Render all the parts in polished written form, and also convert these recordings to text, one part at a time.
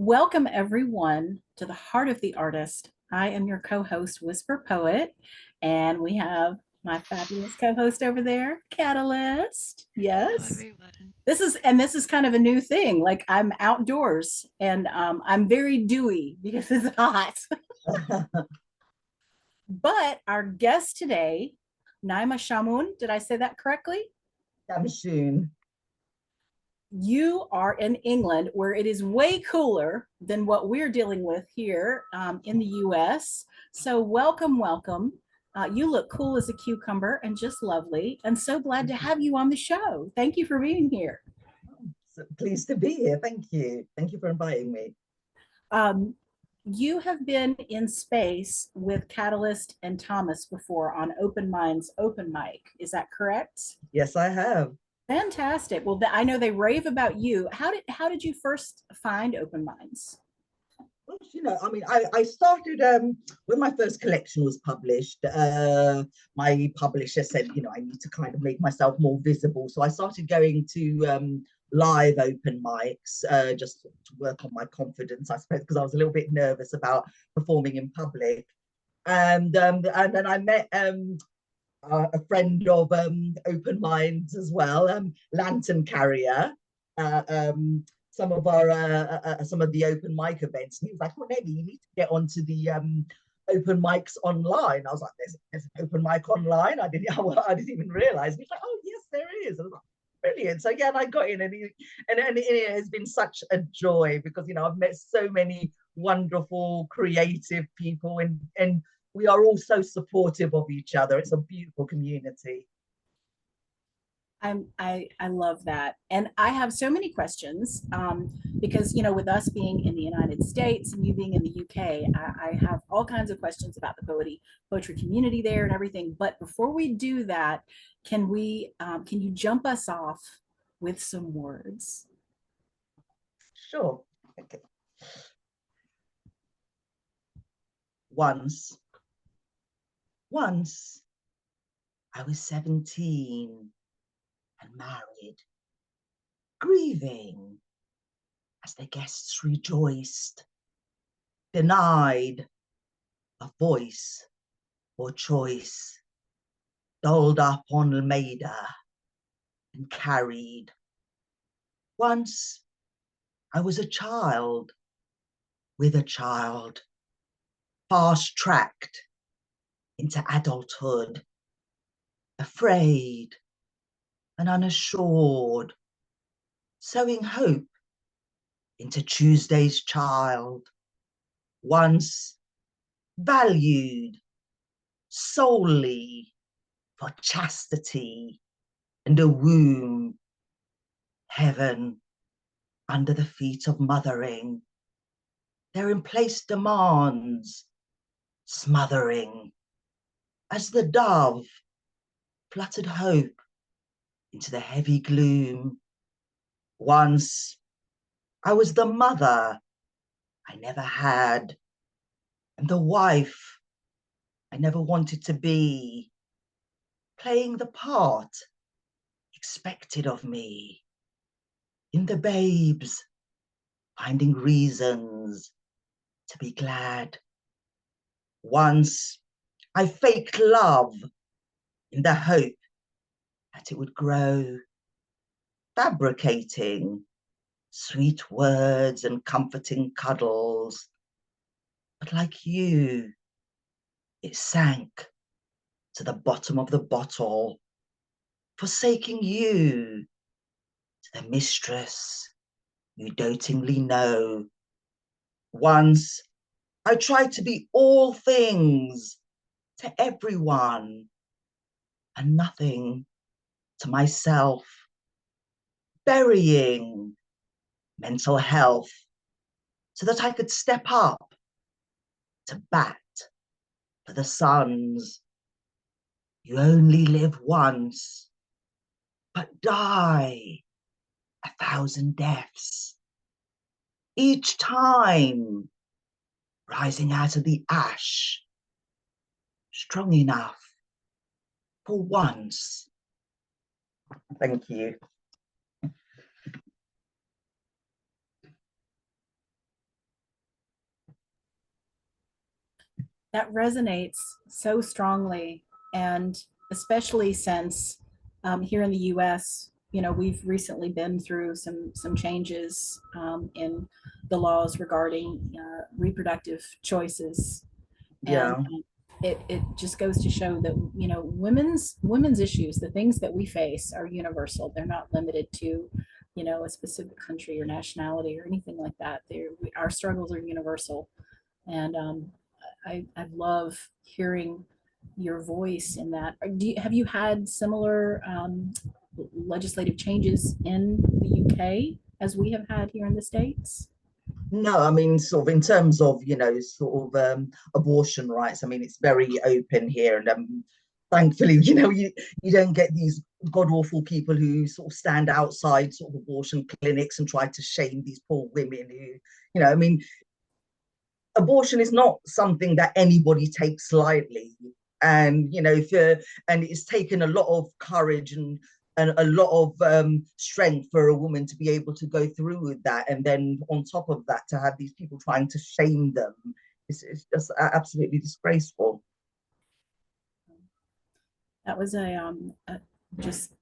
Welcome, everyone, to the Heart of the Artist. I am your co host, Whisper Poet, and we have my fabulous co host over there, Catalyst. Hello, Yes. everyone. This is kind of a new thing. Like I'm outdoors and I'm very dewy because it's hot. But our guest today, Naima Shamoun, did I say that correctly? Chamchoun. You are in England where it is way cooler than what we're dealing with here in the US. So, welcome, welcome. You look cool as a cucumber and just lovely. And so glad to have you on the show. Thank you for being here. So pleased to be here. Thank you. Thank you for inviting me. Um, you have been in space with Catalyst and Thomas before on Open Minds Open Mic. Is that correct? Yes, I have. Fantastic. Well, I know they rave about you. How did you first find Open Minds? Well, I started when my first collection was published. My publisher said, I need to kind of make myself more visible. So I started going to live open mics just to work on my confidence, I suppose, because I was a little bit nervous about performing in public. And then I met a friend of Open Minds as well, Lantern Carrier. Uh, um, some of the open mic events, and he was like, "Well, maybe you need to get onto the open mics online." I was like, "There's an open mic online." I didn't even realize. And he's like, "Oh, yes, there is." I was like, "Brilliant!" So yeah, and I got in, and it has been such a joy because I've met so many wonderful, creative people, and we are all so supportive of each other. It's a beautiful community. I love that, and I have so many questions because with us being in the United States and you being in the UK, I have all kinds of questions about the poetry community there and everything. But before we do that, can you jump us off with some words? Sure. Okay. Once, once I was 17 and married, grieving as the guests rejoiced, denied a voice or choice, dolled up on Almeida and carried. Once I was a child with a child, fast-tracked into adulthood, afraid and unassured, sowing hope into Tuesday's child. Once valued solely for chastity and a womb, heaven under the feet of mothering, therein placed demands, smothering, as the dove fluttered hope into the heavy gloom. Once I was the mother I never had, and the wife I never wanted to be, playing the part expected of me, in the babes, finding reasons to be glad. Once I faked love in the hope that it would grow, fabricating sweet words and comforting cuddles. But like you, it sank to the bottom of the bottle, forsaking you to the mistress you dotingly know. Once I tried to be all things to everyone and nothing to myself, burying mental health so that I could step up to bat for the sons. You only live once, but die 1,000 deaths. Each time rising out of the ash, strong enough for once. Thank you. That resonates so strongly, and especially since here in the U.S., we've recently been through some changes in the laws regarding reproductive choices, and Yeah. it just goes to show that women's issues, the things that we face, are universal. They're not limited to a specific country or nationality or anything like that. Our struggles are universal, and I love hearing your voice in that. Have you had similar legislative changes in the UK as we have had here in the States? No, I mean, sort of in terms of, sort of abortion rights, I mean, it's very open here. And thankfully, you don't get these god awful people who sort of stand outside sort of abortion clinics and try to shame these poor women who, I mean, abortion is not something that anybody takes lightly. And, and it's taken a lot of courage and a lot of strength for a woman to be able to go through with that. And then on top of that, to have these people trying to shame them, it's just absolutely disgraceful. That was just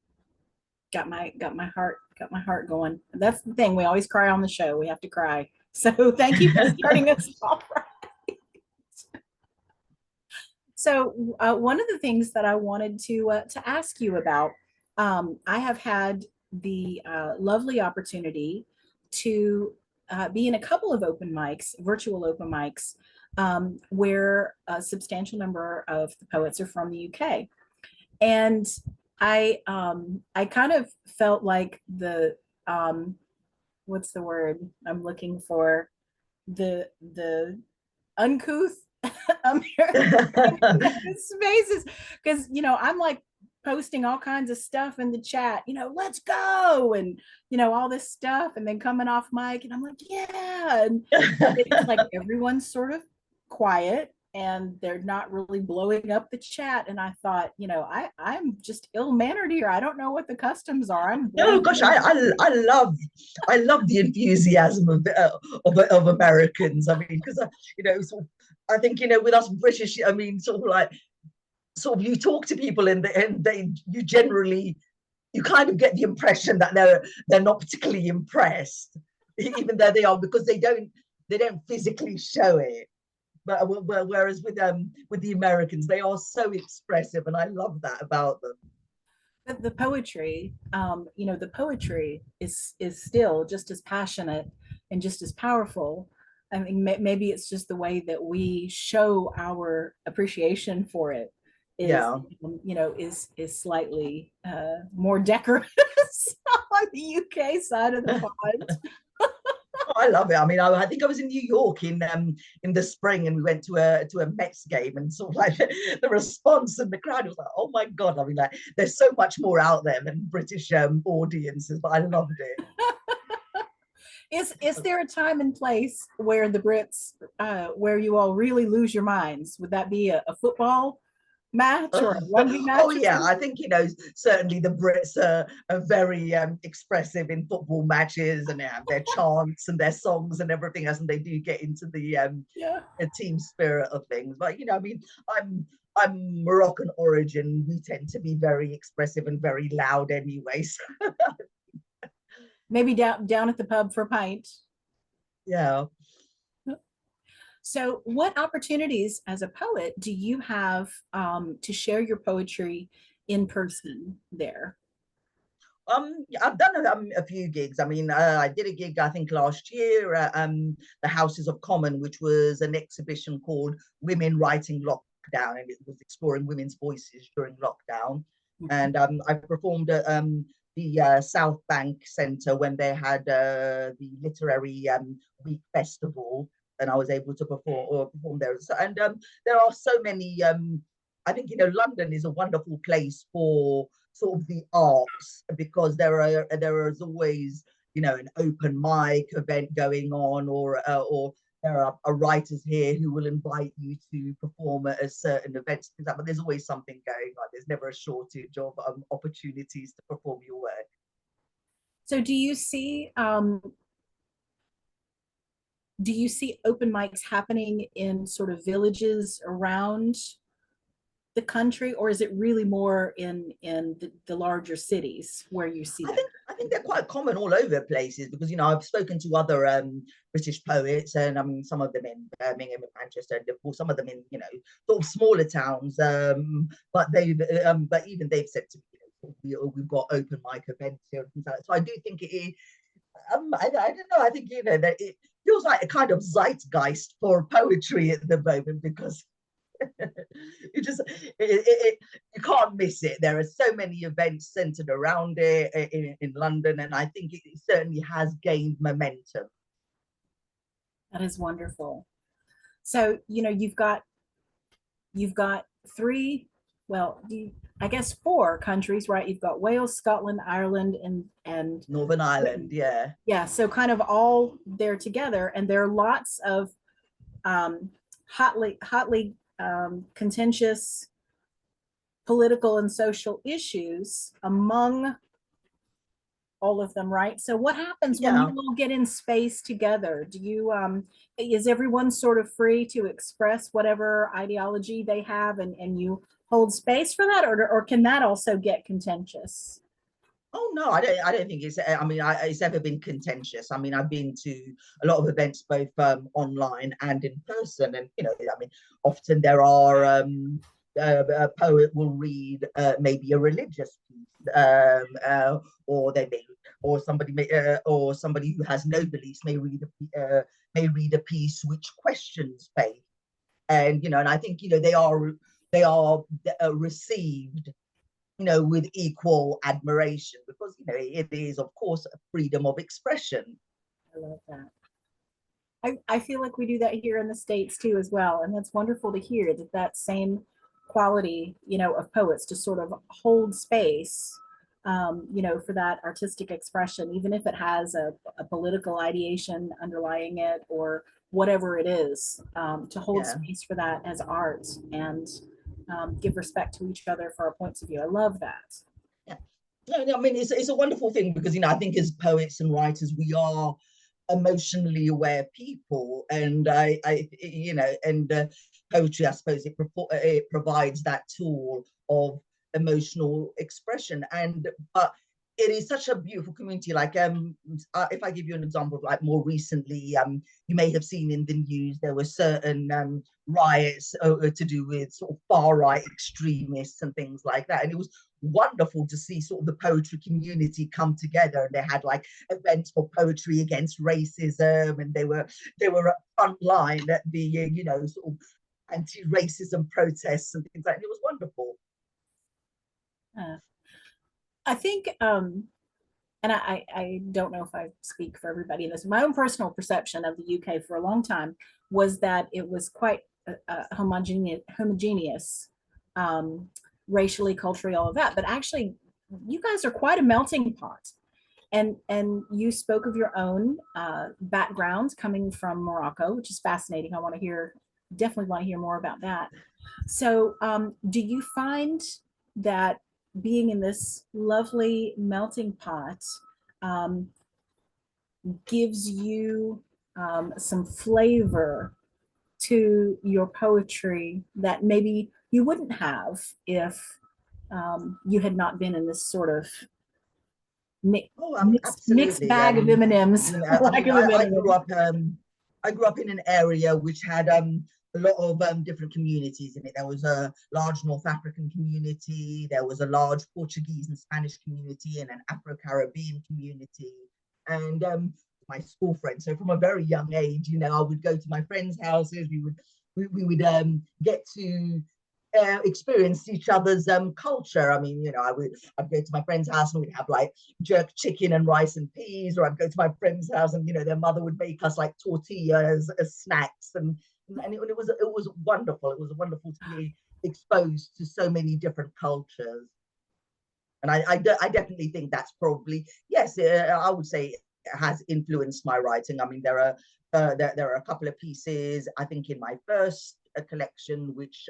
got my heart going. That's the thing. We always cry on the show. We have to cry. So thank you for starting us off right. So one of the things that I wanted to ask you about, I have had the lovely opportunity to be in a couple of open mics, virtual open mics, where a substantial number of the poets are from the UK, and I kind of felt like the what's the word I'm looking for, the uncouth American spaces, because I'm like posting all kinds of stuff in the chat, let's go, and all this stuff, and then coming off mic and I'm like, yeah, and it's like everyone's sort of quiet and they're not really blowing up the chat, and I thought, I'm just ill-mannered here. I don't know what the customs are. I'm No, blending gosh, in. I love the enthusiasm of Americans. I mean, because sort of, I think with us British, I mean, sort of like you talk to people and you generally you kind of get the impression that they're not particularly impressed, even though they are, because they don't physically show it. But whereas with the Americans, they are so expressive, and I love that about them. The poetry, the poetry is still just as passionate and just as powerful. I mean, maybe it's just the way that we show our appreciation for it is, Yeah. is slightly more decorous on the UK side of the pond. Oh, I love it. I mean, I think I was in New York in the spring, and we went to a Mets game, and sort of like the response and the crowd was like, "Oh my God!" I mean, like there's so much more out there than British audiences, but I loved it. Is there a time and place where the Brits, where you all really lose your minds? Would that be a football match or a rugby Oh match or yeah, I something? think certainly the Brits are very expressive in football matches, and they have their chants and their songs and everything else, and they do get into Yeah. the team spirit of things. But I mean, I'm Moroccan origin. We tend to be very expressive and very loud, anyways. Maybe down at the pub for a pint. Yeah. So, what opportunities as a poet do you have to share your poetry in person there? I've done a few gigs. I mean, I did a gig I think last year at the Houses of Common, which was an exhibition called Women Writing Lockdown, and it was exploring women's voices during lockdown. And I performed at the South Bank Centre when they had the Literary Week Festival, and I was able to perform there. So, and there are so many. I think London is a wonderful place for sort of the arts, because there is always an open mic event going on, or there are writers here who will invite you to perform at certain events, but there's always something going on. There's never a shortage of opportunities to perform your work. So, do you see do you see open mics happening in sort of villages around the country, or is it really more in the larger cities where you see that? I think they're quite common all over places because I've spoken to other British poets, and I mean some of them in Birmingham, Manchester, and Liverpool, some of them in sort of smaller towns. But even they've said to me, we've got open mic events here and things like that. So I do think it is. I don't know. I think that it feels like a kind of zeitgeist for poetry at the moment because you just you can't miss it. There are so many events centered around it in London, and I think it certainly has gained momentum. That is wonderful. So, you've got three, well, I guess four countries, right? You've got Wales, Scotland, Ireland, and Northern Ireland, Britain. yeah. Yeah, so kind of all there together, and there are lots of hotly contentious political and social issues among all of them, right? So what happens when you Yeah. all get in space together? Do you is everyone sort of free to express whatever ideology they have, and you hold space for that, or can that also get contentious? Oh no, I don't think it's. I mean, it's ever been contentious. I mean, I've been to a lot of events both online and in person, and I mean, often there are a poet will read maybe a religious piece, or they may, or somebody who has no beliefs may read a piece which questions faith, and and I think they are received with equal admiration because it is, of course, a freedom of expression. I love that. I feel like we do that here in the States too, as well. And that's wonderful to hear that that same quality, of poets to sort of hold space, for that artistic expression, even if it has a political ideation underlying it or whatever it is, to hold Yeah, space for that as art and give respect to each other for our points of view. I love that. yeah. No, no, I mean it's a wonderful thing because I think as poets and writers we are emotionally aware people, and poetry, I suppose, it provides that tool of emotional expression, and but it is such a beautiful community. Like if I give you an example of like more recently, you may have seen in the news there were certain riots to do with sort of far right extremists and things like that, and it was wonderful to see sort of the poetry community come together, and they had like events for poetry against racism, and they were at front line at the sort of anti-racism protests and things like that. It was wonderful. Uh, I think, and I don't know if I speak for everybody in this. My own personal perception of the UK for a long time was that it was quite homogeneous, um, racially, culturally, all of that. But actually, you guys are quite a melting pot. And you spoke of your own background coming from Morocco, which is fascinating. I want to hear, definitely want to hear more about that. So, do you find that being in this lovely melting pot um, gives you some flavor to your poetry that maybe you wouldn't have if you had not been in this sort of Oh, mixed absolutely. bag of M&Ms, I lack mean, of a better word. I grew up in an area which had a lot of different communities in it. There was a large North African community, there was a large Portuguese and Spanish community, and an Afro-Caribbean community, and my school friends. So from a very young age, I would go to my friends' houses. We would get to experience each other's culture. I mean, I'd go to my friend's house and we'd have like jerk chicken and rice and peas, or I'd go to my friend's house and their mother would make us like tortillas as snacks, and it was wonderful. It was wonderful to be exposed to so many different cultures, and I definitely think that's probably, yes, I would say it has influenced my writing. I mean, there are a couple of pieces I think in my first collection which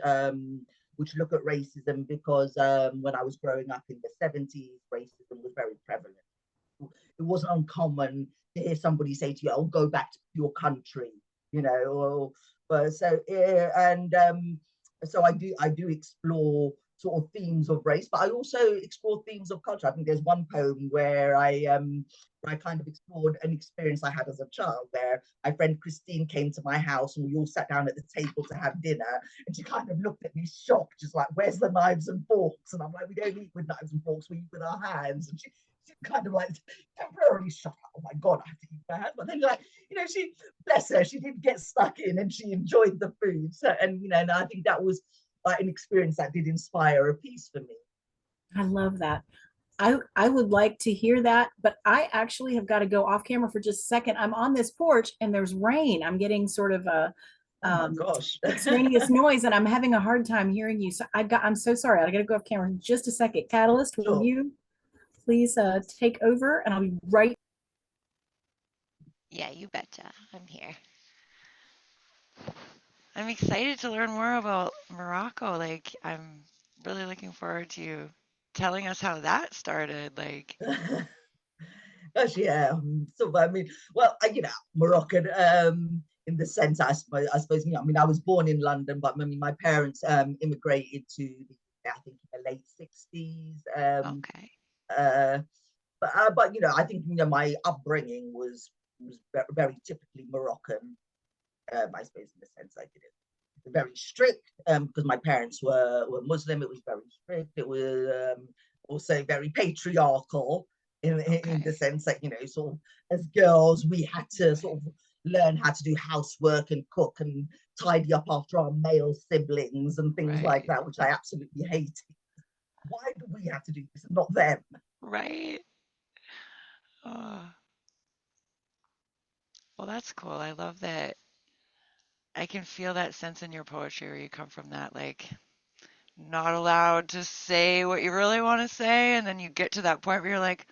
look at racism because when I was growing up in the 70s, racism was very prevalent. It wasn't uncommon, to hear somebody say to you, "Oh, go back to your country," you know. Or but so and so I do explore sort of themes of race, but I also explore themes of culture. I think there's one poem where I kind of explored an experience I had as a child, where my friend Christine came to my house and we all sat down at the table to have dinner, and she kind of looked at me shocked, just like, "Where's the knives and forks?" And I'm like, "We don't eat with knives and forks, we eat with our hands." And she kind of like temporarily shut up. "Oh my God, I have to eat my hands." But then, like, she, bless her, she did get stuck in and she enjoyed the food. So, and I think that was like an experience that did inspire a piece for me. I love that. I would like to hear that, but I actually have got to go off camera for just a second. I'm on this porch and there's rain. I'm getting sort of a Oh my gosh. extraneous noise and I'm having a hard time hearing you. So I'm so sorry. I got to go off camera in just a second. Catalyst, will Sure. you please take over and I'll be right. Yeah, you betcha. I'm here. I'm excited to learn more about Morocco. Like, I'm really looking forward to you telling us how that started. Like, Gosh, yeah. So I mean, well, Moroccan, in the sense, I suppose, I mean, I was born in London, but I mean, my parents immigrated to I think in the late 60s. okay. Uh, but I think my upbringing was very, very typically Moroccan. I suppose in the sense I did it very strict, because my parents were Muslim. It was very strict. It was also very patriarchal in the Okay. sense that, sort of, as girls, we had to sort of learn how to do housework and cook and tidy up after our male siblings and things like Right. that, which I absolutely hated. Why do we have to do this and not them? Right. Oh, well, that's cool. I love that. I can feel that sense in your poetry where you come from that, like, not allowed to say what you really want to say. And then you get to that point where you're like,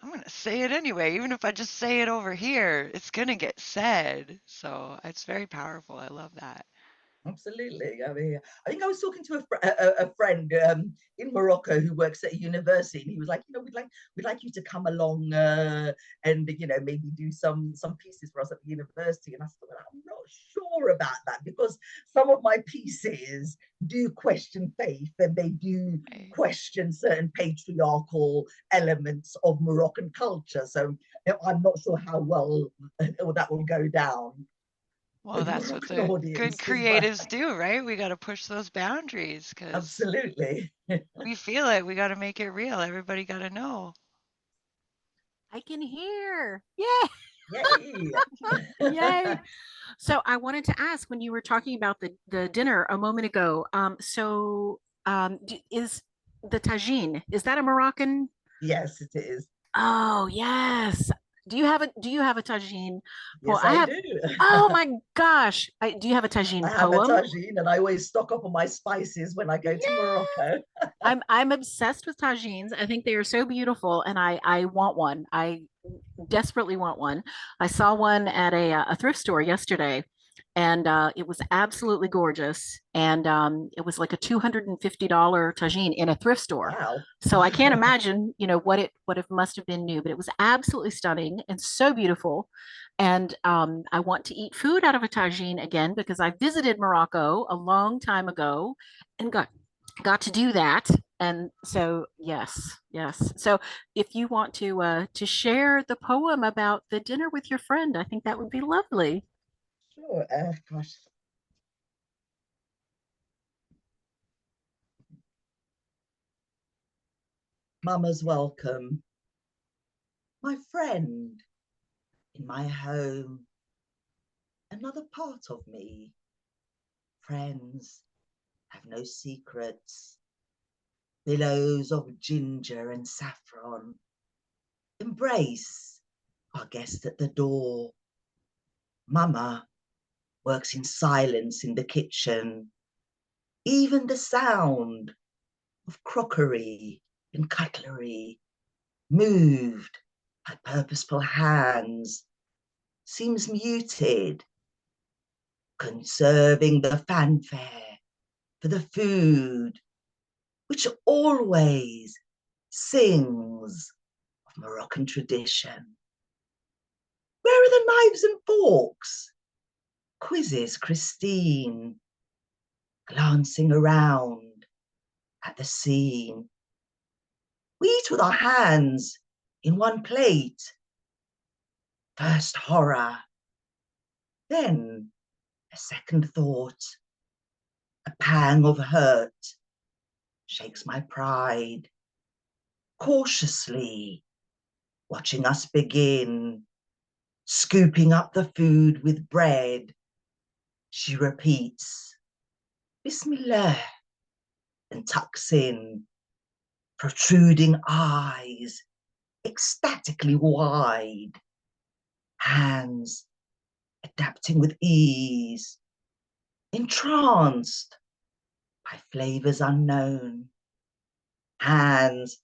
I'm going to say it anyway. Even if I just say it over here, it's going to get said. So it's very powerful. I love that. Absolutely. I mean, I think I was talking to a friend in Morocco who works at a university, and he was like, we'd like you to come along, and maybe do some pieces for us at the university. And I said, "Well, I'm not sure about that, because some of my pieces do question faith, and they do Right. question certain patriarchal elements of Moroccan culture. So I'm not sure how well that will go down Well, with that's what Moroccan the good audiences, but creatives do, right? We got to push those boundaries because absolutely. we feel it. We got to make it real. Everybody got to know. I can hear. Yay! Yay. Yay! So I wanted to ask when you were talking about the dinner a moment ago. Is the tagine, is that a Moroccan? Yes, it is. Oh, yes. Do you have a tagine poem? Yes, I I have. do. Oh my gosh. Do you have a I tagine have a poem? tagine, and I always stock up on my spices when I go to Yeah. Morocco. I'm obsessed with tagines. I think they are so beautiful and I want one. I desperately want one. I saw one at a thrift store yesterday, and it was absolutely gorgeous. And it was like a $250 tagine in a thrift store. Wow. So I can't imagine, what it must have been new, but it was absolutely stunning and so beautiful. And I want to eat food out of a tagine again because I visited Morocco a long time ago and got to do that. And so yes, yes. So if you want to share the poem about the dinner with your friend, I think that would be lovely. Sure. Gosh. Mama's welcome. My friend in my home. Another part of me. Friends have no secrets. Billows of ginger and saffron. Embrace our guest at the door. Mama works in silence in the kitchen. Even the sound of crockery and cutlery, moved by purposeful hands, seems muted, conserving the fanfare for the food, which always sings of Moroccan tradition. knives and forks, quizzes Christine, glancing around at the scene. We eat with our hands in one plate. First horror, then a second thought. A pang of hurt shakes my pride. Cautiously, watching us begin, scooping up the food with bread, she repeats, Bismillah, and tucks in, protruding eyes, ecstatically wide, hands adapting with ease, entranced by flavors unknown, hands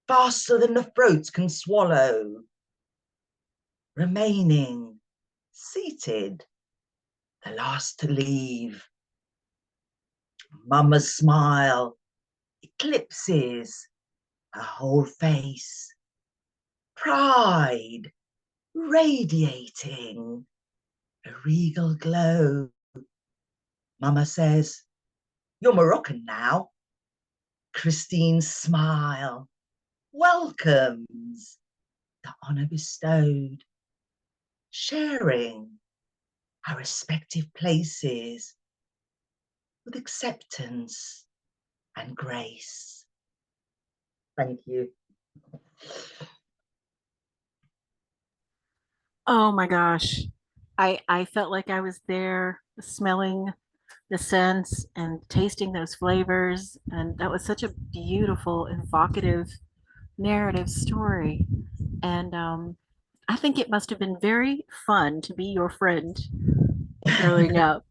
faster than the throat can swallow, remaining seated, the last to leave. Mama's smile eclipses her whole face, pride radiating a regal glow. Mama says, you're Moroccan now. Christine's smile welcomes the honor bestowed, sharing our respective places with acceptance and grace. Thank you. Oh my gosh. I felt like I was there smelling the scents and tasting those flavors. And that was such a beautiful, evocative narrative story. And I think it must have been very fun to be your friend growing up.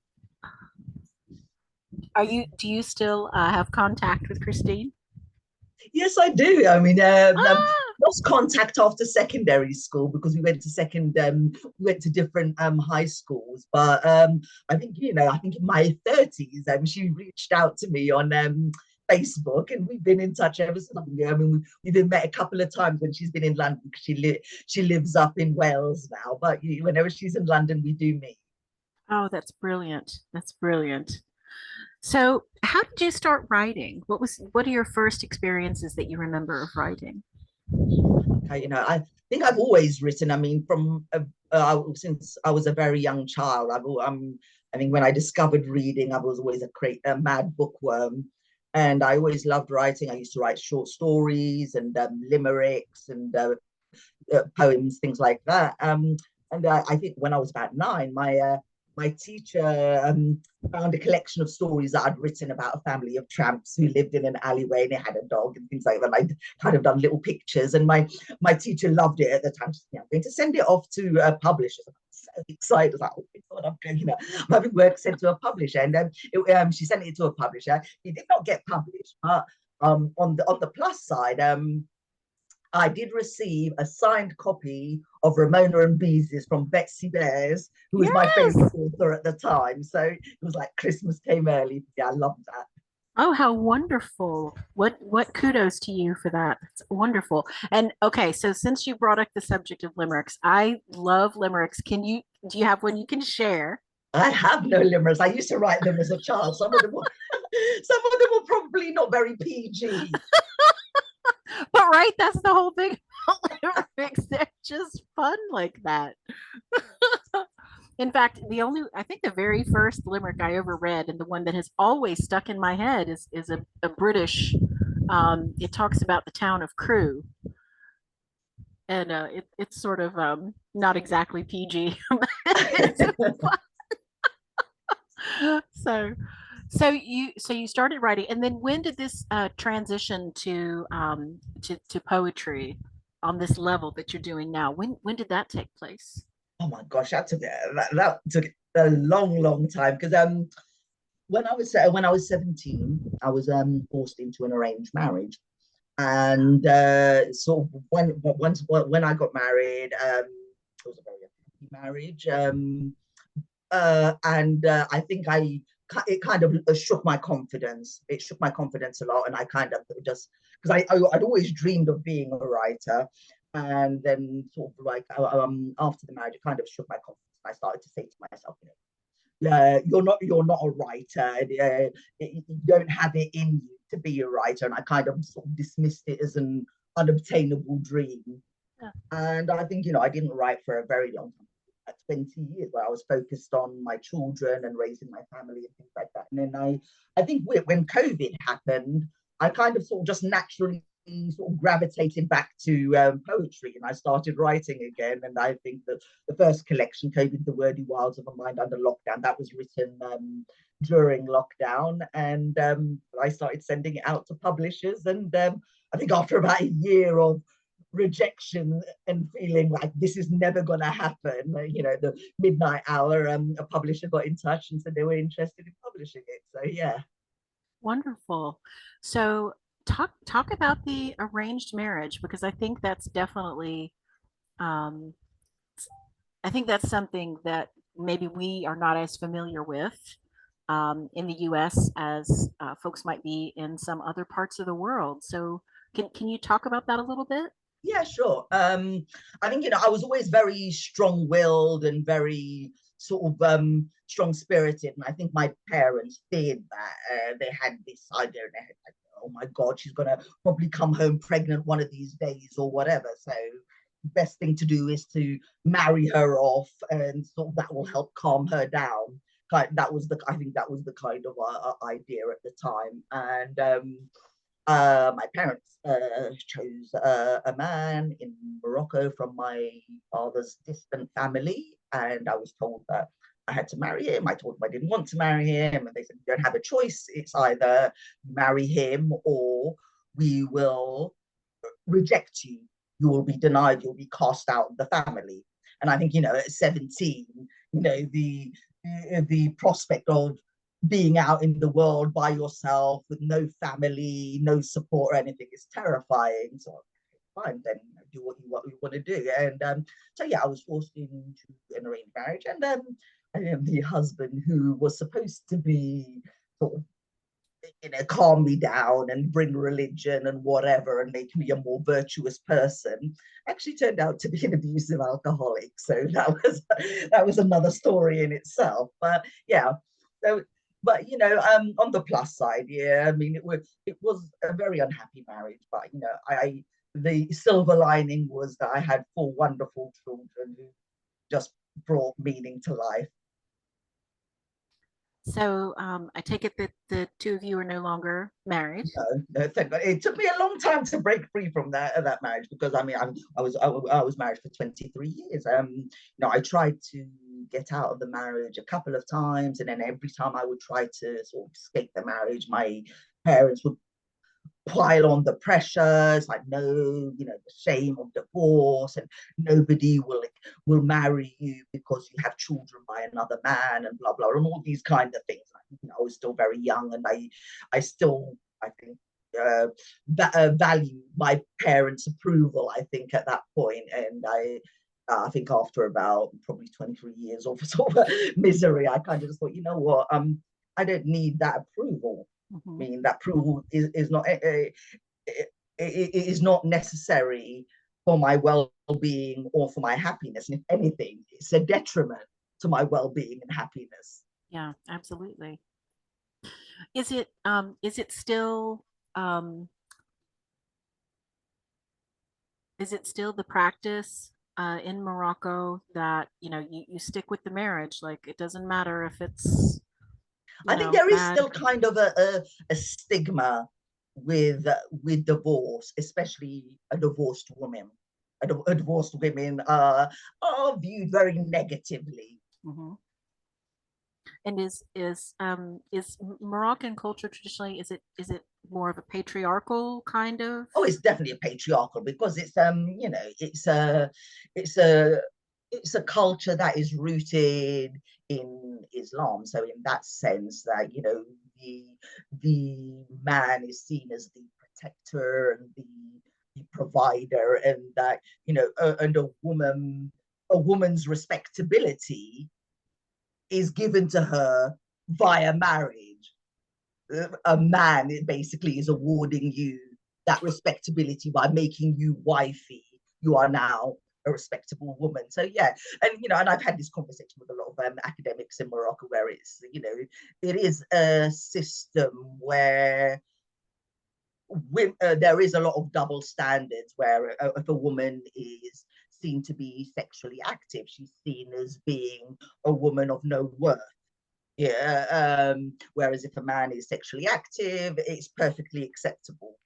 Do you still have contact with Christine? Yes, I do. I mean, Ah, lost contact after secondary school because we went to we went to different high schools. But I think I think in my 30s, she reached out to me on Facebook, and we've been in touch ever since. I mean, we've been met a couple of times when she's been in London because she lives up in Wales now. But whenever she's in London, we do meet. oh, that's brilliant. That's brilliant. So, how did you start writing? What are your first experiences that you remember of writing? I think I've always written. I mean, from since I was a very young child, I mean, when I discovered reading, I was always a mad bookworm, and I always loved writing. I used to write short stories and limericks and poems, things like that. And I think when I was about 9, my teacher found a collection of stories that I'd written about a family of tramps who lived in an alleyway and they had a dog and things like that. And I'd kind of done little pictures, and my teacher loved it at the time. She said, I'm going to send it off to a publisher. I was so excited. I was like, oh my God, I'm having work sent to a publisher. And she sent it to a publisher. It did not get published, but on the plus side, I did receive a signed copy of Ramona and Beezus from Betsy Bears, who was my Yes. favorite author at the time. So it was like Christmas came early. Yeah, I loved that. Oh, how wonderful. What kudos to you for that. It's wonderful. And okay, so since you brought up the subject of limericks, I love limericks. Do you have one you can share? I have no limericks. I used to write them as a child. Some of them were, some of them were probably not very PG. But right, that's the whole thing about limericks. They're just fun like that. In fact, I think the very first limerick I ever read, and the one that has always stuck in my head, is a British. It talks about the town of Crewe, and it's sort of not exactly PG. so, so you started writing, and then when did this transition to poetry on this level that you're doing now? When did that take place? Oh my gosh, that took a long time because when I was 17, I was forced into an arranged marriage, and so when I got married, it was a very happy marriage, and I think it kind of shook my confidence. It shook my confidence a lot, and I kind of just because I'd always dreamed of being a writer, And then sort of like after the marriage, it kind of shook my confidence. I started to say to myself, you're not a writer. You don't have it in you to be a writer. And I kind of sort of dismissed it as an unobtainable dream. Yeah. And I think, I didn't write for a very long time. 20 years where I was focused on my children and raising my family and things like that. And then I think when COVID happened, I kind of sort of just naturally sort of gravitated back to poetry, and I started writing again. And I think that the first collection, COVID, The Wordy Wilds of a Mind Under Lockdown, that was written during lockdown. And I started sending it out to publishers. And I think after about a year of rejection and feeling like this is never going to happen, the midnight hour, a publisher got in touch and said they were interested in publishing it. So yeah. Wonderful. So talk about the arranged marriage, because um, I think that's something that maybe we are not as familiar with in the U.S. as folks might be in some other parts of the world. So can you talk about that a little bit? Yeah, sure. I think, I was always very strong-willed and very sort of strong-spirited. And I think my parents feared that. They had this idea in their head, like, oh my God, she's going to probably come home pregnant one of these days or whatever. So best thing to do is to marry her off, and sort of that will help calm her down. I think that was the kind of idea at the time. And my parents chose a man in Morocco from my father's distant family, and I was told that I had to marry him. I told them I didn't want to marry him, and they said, you don't have a choice. It's either marry him or we will reject you. You will be denied, you'll be cast out of the family. And I think, at 17, the prospect of being out in the world by yourself with no family, no support or anything is terrifying. So fine, then do what you want to do. And so yeah, I was forced into an arranged marriage, and the husband, who was supposed to be sort of, calm me down and bring religion and whatever and make me a more virtuous person, actually turned out to be an abusive alcoholic. So that was another story in itself. But yeah, so, but on the plus side, yeah, I mean, it was a very unhappy marriage, but I the silver lining was that I had 4 wonderful children who just brought meaning to life. So I take it that the two of you are no longer married. No, thank God. It took me a long time to break free from that marriage, because I mean I was married for 23 years. I tried to get out of the marriage a couple of times, and then every time I would try to sort of escape the marriage, my parents would pile on the pressure. It's like, no, the shame of divorce, and nobody will marry you because you have children by another man, and blah blah, and all these kind of things. I was still very young, and I still, I think, value my parents' approval, I think, at that point. And I think after about probably 23 years of sort of misery, I kind of just thought, you know what, I don't need that approval. I mean, that approval is not is not necessary for my well-being or for my happiness. And if anything, it's a detriment to my well-being and happiness. Yeah, absolutely. Is it still the practice in Morocco that you stick with the marriage, like it doesn't matter if it's I think there is bad? still kind of a stigma with divorce, especially a divorced woman. Divorced women are viewed very negatively. Mhm. And is Moroccan culture traditionally, is it more of a patriarchal kind of? Oh, it's definitely a patriarchal, because it's a culture that is rooted in Islam. So in that sense, that the man is seen as the protector and the provider, and that and a woman's respectability is given to her via marriage. A man, it basically is awarding you that respectability by making you wifey, you are now a respectable woman. So yeah, and and I've had this conversation with a lot of academics in Morocco, where it's it is a system where there is a lot of double standards, where if a woman is seen to be sexually active, she's seen as being a woman of no worth. Yeah. Whereas if a man is sexually active, it's perfectly acceptable.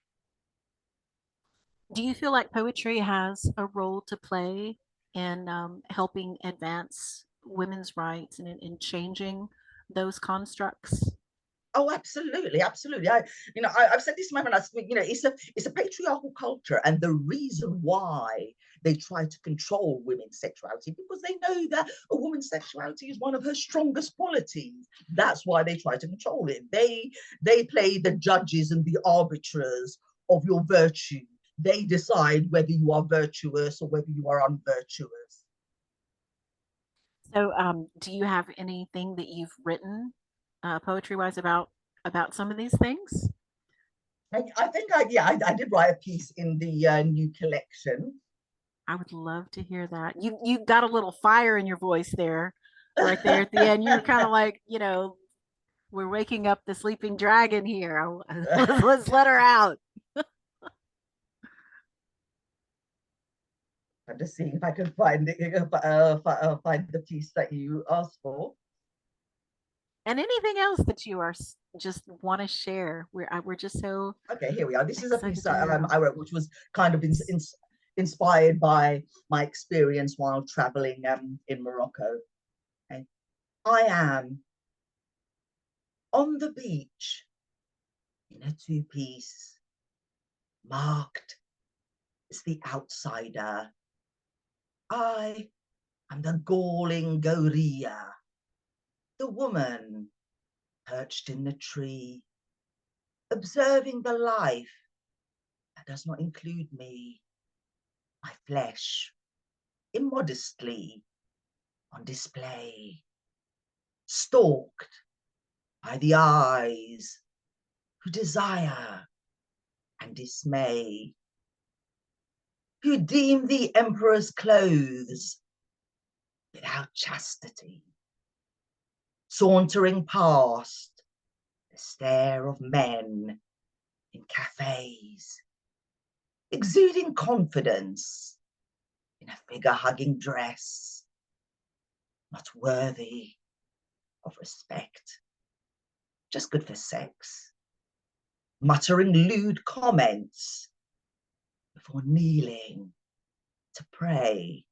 Do you feel like poetry has a role to play in helping advance women's rights and in changing those constructs? Oh, absolutely, absolutely. I've said this to my friend. It's a patriarchal culture, and the reason why they try to control women's sexuality, because they know that a woman's sexuality is one of her strongest qualities. That's why they try to control it. They play the judges and the arbiters of your virtue. They decide whether you are virtuous or whether you are unvirtuous. So, do you have anything that you've written poetry-wise about some of these things? I think I did write a piece in the new collection. I would love to hear that. You got a little fire in your voice there, right there at the end. You were kind of like, we're waking up the sleeping dragon here. Let's let her out. I'm just seeing if I can find find the piece that you asked for. And anything else that you are just want to share? We're just so Okay, here we are. This is a piece excited to that hear. I wrote, which was kind of inspired by my experience while traveling in Morocco. Okay. I am on the beach in a two-piece, marked as the outsider. I am the galling gorilla, the woman perched in the tree, observing the life that does not include me, my flesh, immodestly on display, stalked by the eyes who desire and dismay, who deem the emperor's clothes without chastity, sauntering past the stare of men in cafes, exuding confidence in a figure-hugging dress, not worthy of respect, just good for sex, muttering lewd comments before kneeling to pray.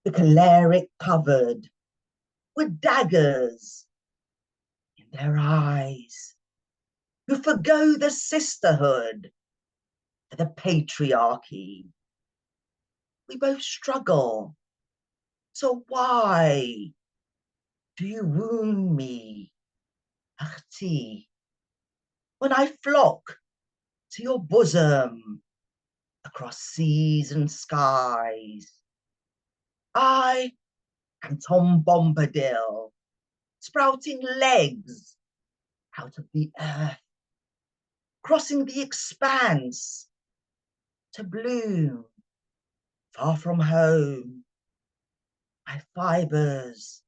The choleric covered with daggers in their eyes, who forgo the sisterhood for the patriarchy. We both struggle, so why do you wound me, Akhti, when I flock to your bosom across seas and skies? I am Tom Bombadil, sprouting legs out of the earth, crossing the expanse to bloom far from home. My fibers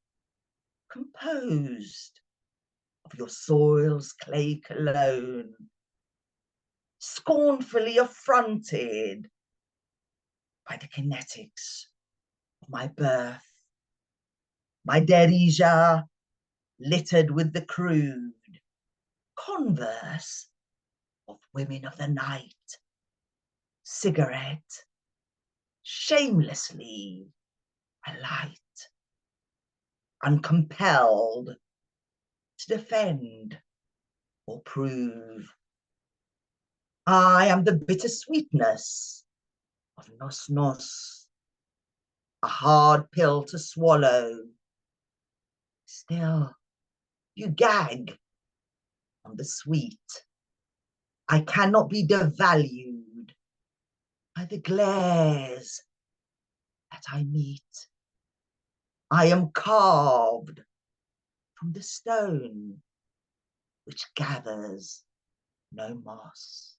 composed of your soil's clay cologne, scornfully affronted by the kinetics of my birth, my derija littered with the crude converse of women of the night, cigarette shamelessly alight, uncompelled to defend or prove. I am the bittersweetness of nos nos, a hard pill to swallow. Still, you gag on the sweet. I cannot be devalued by the glares that I meet. I am carved from the stone which gathers no moss.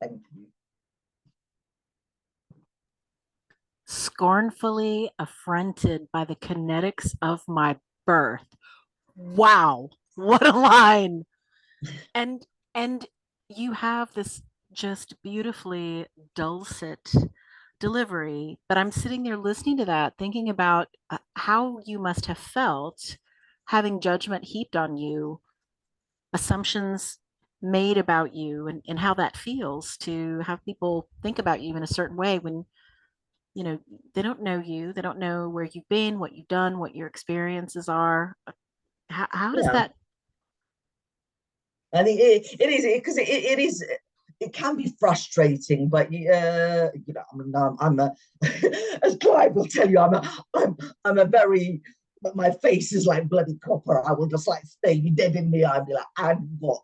Thank you. scornfully affronted by the kinetics of my birth. Wow, what a line. And and you have this just beautifully dulcet delivery, but I'm sitting there listening to that, thinking about how you must have felt having judgment heaped on you, assumptions made about you, and how that feels to have people think about you in a certain way when you know they don't know you, they don't know where you've been, what you've done, what your experiences are. How does Yeah. that? I think it is because it is it can be frustrating, but you know, I mean, I'm a as Clive will tell you, I'm a very but my face is like bloody copper. I will just like stay you dead in the eye and be like, and what?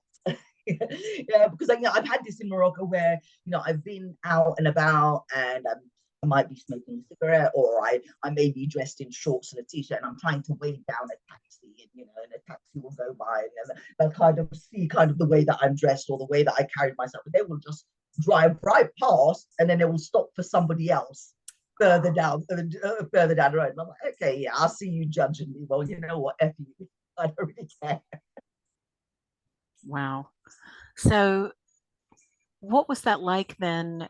Yeah, because you know, I've had this in Morocco where you know I've been out and about and I might be smoking a cigarette or I may be dressed in shorts and a t-shirt and I'm trying to wave down a taxi and you know and a taxi will go by and they'll kind of see kind of the way that I'm dressed or the way that I carry myself and they will just drive right past and then they will stop for somebody else further down the road. And I'm like, okay, yeah, I'll see you judging me. Well, you know what, F you. I don't really care. Wow. So what was that like then,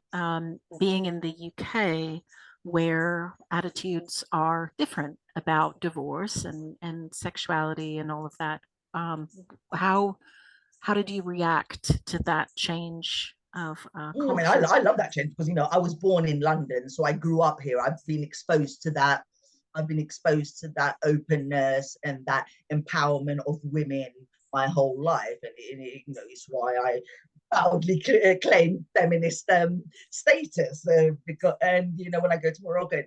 being in the UK, where attitudes are different about divorce and sexuality and all of that? Um, how how did you react to that change of I mean, I, culture? I love that change because, you know, I was born in London, so I grew up here. I've been exposed to that. I've been exposed to that openness and that empowerment of women my whole life. And, you know, it's why I proudly claim feminist status. Because, and, you know, when I go to Morocco,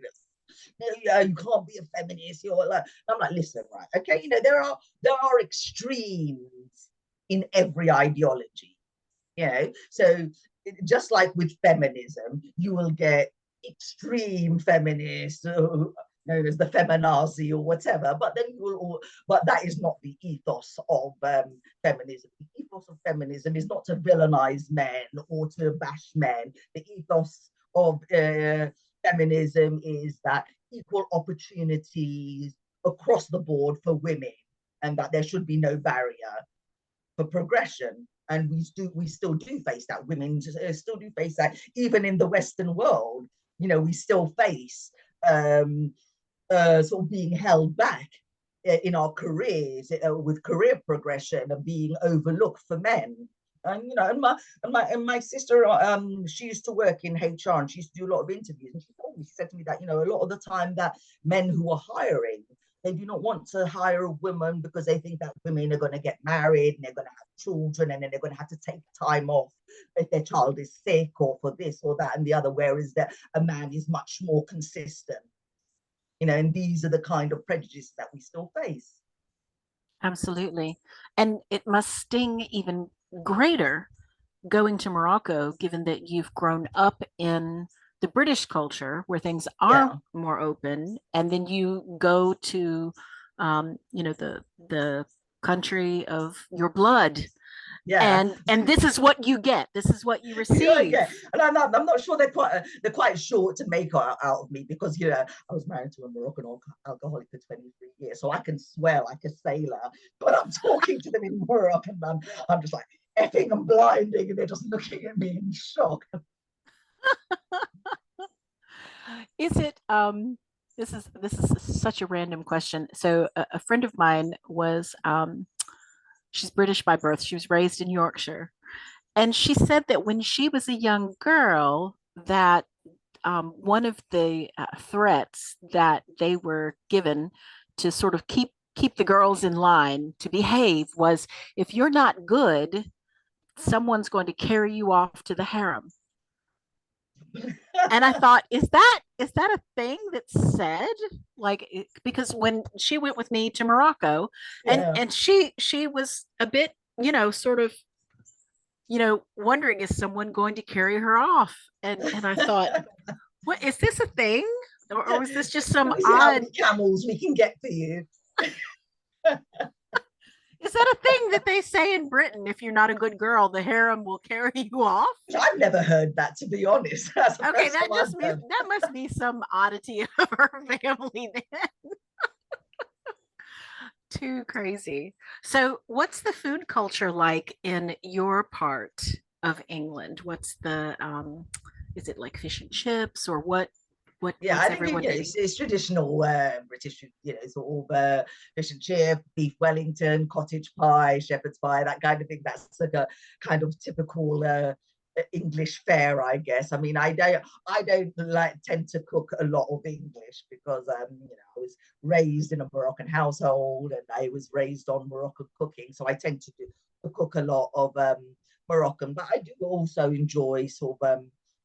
no, yeah, you can't be a feminist. You're like, I'm like, listen, right, okay, you know, there are extremes in every ideology, you know. So just like with feminism, you will get extreme feminists known as the feminazi or whatever, but then you will but that is not the ethos of feminism. The ethos of feminism is not to villainize men or to bash men. The ethos of feminism is that equal opportunities across the board for women and that there should be no barrier for progression. And we still do face that. Women still do face that, even in the Western world. You know, we still face sort of being held back in our careers with career progression and being overlooked for men. And you know, and my sister, she used to work in HR and she used to do a lot of interviews. And she said to me that you know a lot of the time that men who are hiring, they do not want to hire a woman because they think that women are going to get married and they're going to have children and then they're going to have to take time off if their child is sick or for this or that and the other. Whereas that a man is much more consistent, you know, and these are the kind of prejudices that we still face. Absolutely. And it must sting even greater going to Morocco, given that you've grown up in the British culture where things are Yeah, more open, and then you go to, the country of your blood, yeah. and this is what you get. This is what you receive. Yeah, and I'm not sure they're quite short to make out of me because you know I was married to a Moroccan alcoholic for 23 years, so I can swear like a sailor. But I'm talking to them in Moroccan, and I'm just like effing and blinding, and they're just looking at me in shock. Is it this is such a random question. So a friend of mine was she's British by birth. She was raised in Yorkshire. And she said that when she was a young girl, that one of the threats that they were given to sort of keep the girls in line to behave was, if you're not good, someone's going to carry you off to the harem. And I thought, is that a thing that's said? Like, because when she went with me to Morocco, and Yeah. and she was a bit, sort of, wondering, is someone going to carry her off? And I thought, what is this a thing? Or is this just some Let me see how odd, many camels we can get for you. Is that a thing that they say in Britain? If you're not a good girl, the harem will carry you off? I've never heard that, to be honest. That's the Okay, first that time just I've means heard. that must be some oddity of her family then. Too crazy. So, what's the food culture like in your part of England? What's the is it like fish and chips or Yeah, what's I think everyone eating? it's traditional British, sort of fish and chip, beef Wellington, cottage pie, shepherd's pie, that kind of thing. That's like a kind of typical English fare, I guess. I mean, I don't like tend to cook a lot of English because I was raised in a Moroccan household and I was raised on Moroccan cooking, so I tend to cook a lot of Moroccan, but I do also enjoy sort of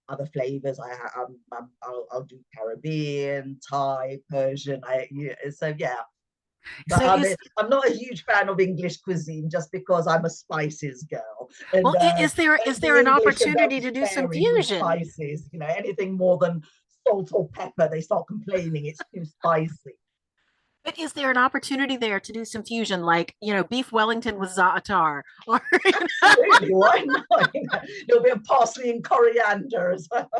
other flavors. I'll do Caribbean, Thai, Persian. So yeah. But So is I'm not a huge fan of English cuisine just because I'm a spices girl. And well, is the there an English are opportunity very to do some sparing with fusion? spices. Anything more than salt or pepper, they start complaining it's too spicy. But is there an opportunity there to do some fusion, like beef Wellington with za'atar, or Absolutely, why not? There'll be a parsley and coriander as well.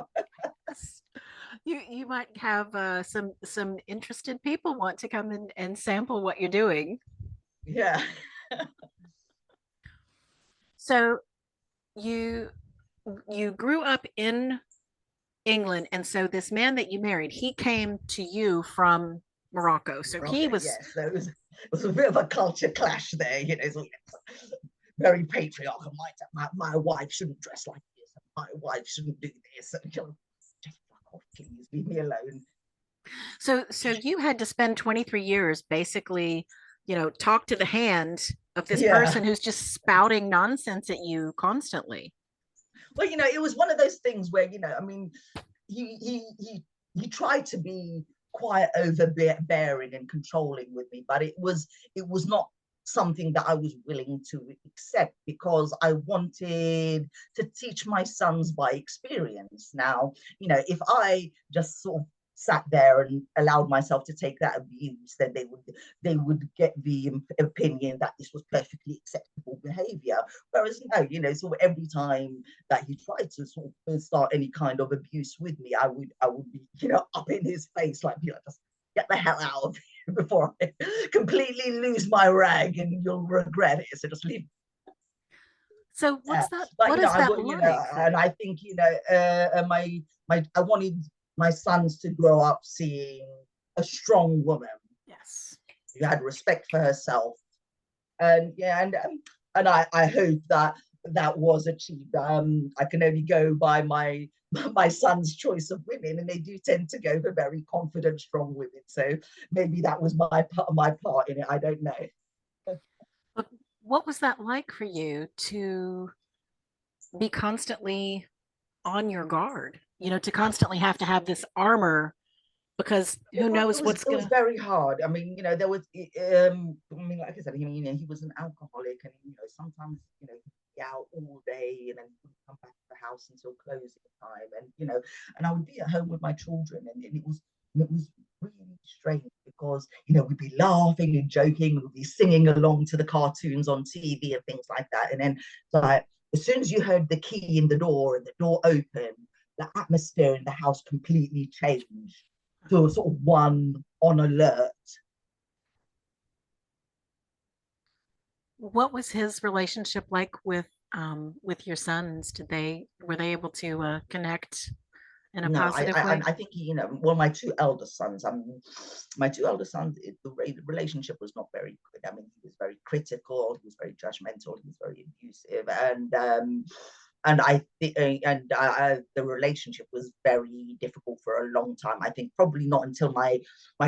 you might have some interested people want to come in and sample what you're doing. Yeah. So you you grew up in England, and so this man that you married, he came to you from Morocco. So he Morocco, was yes. So it was a bit of a culture clash there, so very patriarchal. My wife shouldn't dress like this. My wife shouldn't do this. And just fuck off, please, leave me alone. so you had to spend 23 years basically, talk to the hand of this Yeah. person who's just spouting nonsense at you constantly. Well, it was one of those things where, I mean, he tried to be quite overbearing and controlling with me, but it was not something that I was willing to accept because I wanted to teach my sons by experience. Now, if I just sort of sat there and allowed myself to take that abuse, then they would get the opinion that this was perfectly acceptable behavior. Whereas no, sort of every time that he tried to sort of start any kind of abuse with me, I would be, up in his face, like, just get the hell out of here before I completely lose my rag and you'll regret it. So just leave. So Yeah. But what is I that would, like for and you? I think, my I wanted my sons to grow up seeing a strong woman Yes. who had respect for herself, and yeah, and I hope that that was achieved. I can only go by my son's choice of women, and they do tend to go for very confident, strong women. So maybe that was my part in it. I don't know. But what was that like for you to be constantly on your guard, to constantly have to have this armor because It who was it knows was what's it was gonna. very hard. I mean, there was I mean, like I said, he was an alcoholic, and sometimes he'd be out all day and then he wouldn't come back to the house until closing time, and and I would be at home with my children, and it was really strange because we'd be laughing and joking, we'd be singing along to the cartoons on TV and things like that, and then like as soon as you heard the key in the door and the door opened, the atmosphere in the house completely changed to sort of one on alert. What was his relationship like with your sons? Were they able to connect in a No, I, positive I, way? I think well, my two elder sons. My two elder sons. The relationship was not very good. I mean, he was very critical. He was very judgmental. He was very abusive, and I think the relationship was very difficult for a long time. I think probably not until my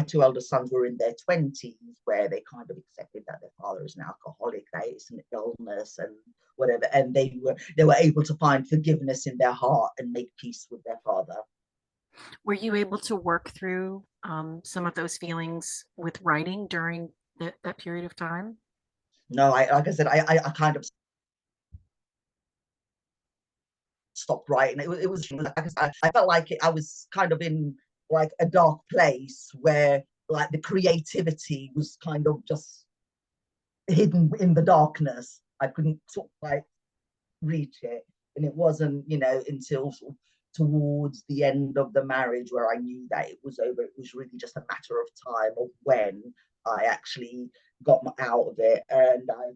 two elder sons were in their 20s where they kind of accepted that their father is an alcoholic, that it's an illness and whatever, and they were able to find forgiveness in their heart and make peace with their father. Were you able to work through some of those feelings with writing during that period of time? No, like I said, I kind of stopped writing. It was like I felt like I was kind of in like a dark place where like the creativity was kind of just hidden in the darkness. I couldn't sort of like reach it. And it wasn't, until sort of towards the end of the marriage where I knew that it was over. It was really just a matter of time of when I actually got out of it. And I,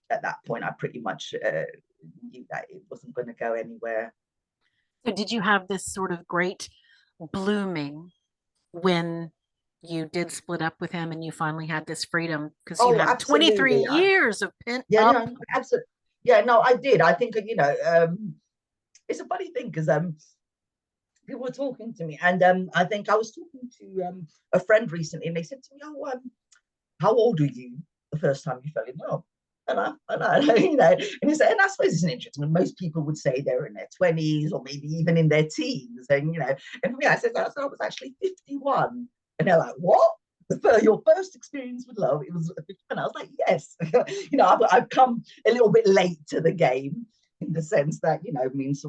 at that point, I pretty much knew that it wasn't going to go anywhere. So did you have this sort of great blooming when you did split up with him and you finally had this freedom because you Oh, had 23 absolutely. years of pent Yeah, up. no, absolutely. Yeah, no, I did. I think, it's a funny thing because people were talking to me, and I think I was talking to a friend recently, and they said to me, "Oh, how old were you the first time you fell in love?" And I and I suppose it's interesting. Most people would say they're in their 20s or maybe even in their teens, and for me, I said I was actually 51, and they're like, "What? Your first experience with love?" It was 50, and I was like, "Yes." I've come a little bit late to the game in the sense that means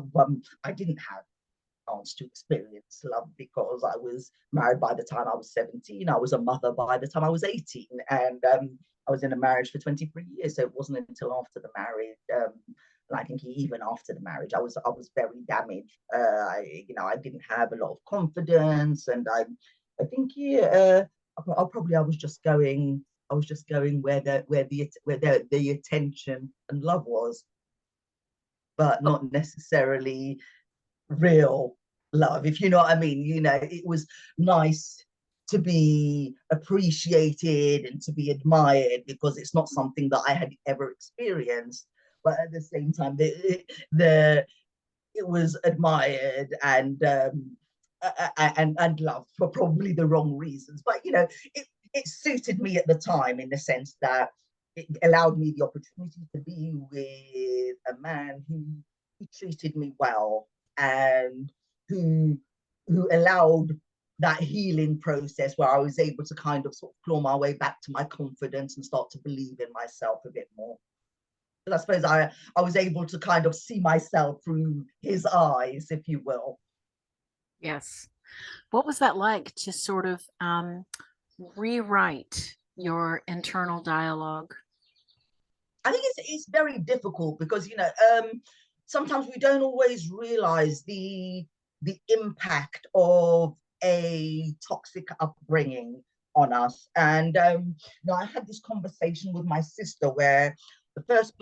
I didn't have chance to experience love because I was married by the time I was 17. I was a mother by the time I was 18, and I was in a marriage for 23 years. So it wasn't until after the marriage, and I think even after the marriage, I was very damaged. I didn't have a lot of confidence, and I think I was just going. I was just going where the attention and love was, but not necessarily real love, if you know what I mean. It was nice to be appreciated and to be admired because it's not something that I had ever experienced. But at the same time, it was admired and loved for probably the wrong reasons. But it suited me at the time in the sense that it allowed me the opportunity to be with a man who treated me well and who allowed that healing process where I was able to kind of sort of claw my way back to my confidence and start to believe in myself a bit more. But I suppose I was able to kind of see myself through his eyes, if you will. Yes. What was that like to sort of rewrite your internal dialogue? I think it's very difficult because sometimes we don't always realize the impact of a toxic upbringing on us. And I had this conversation with my sister where the first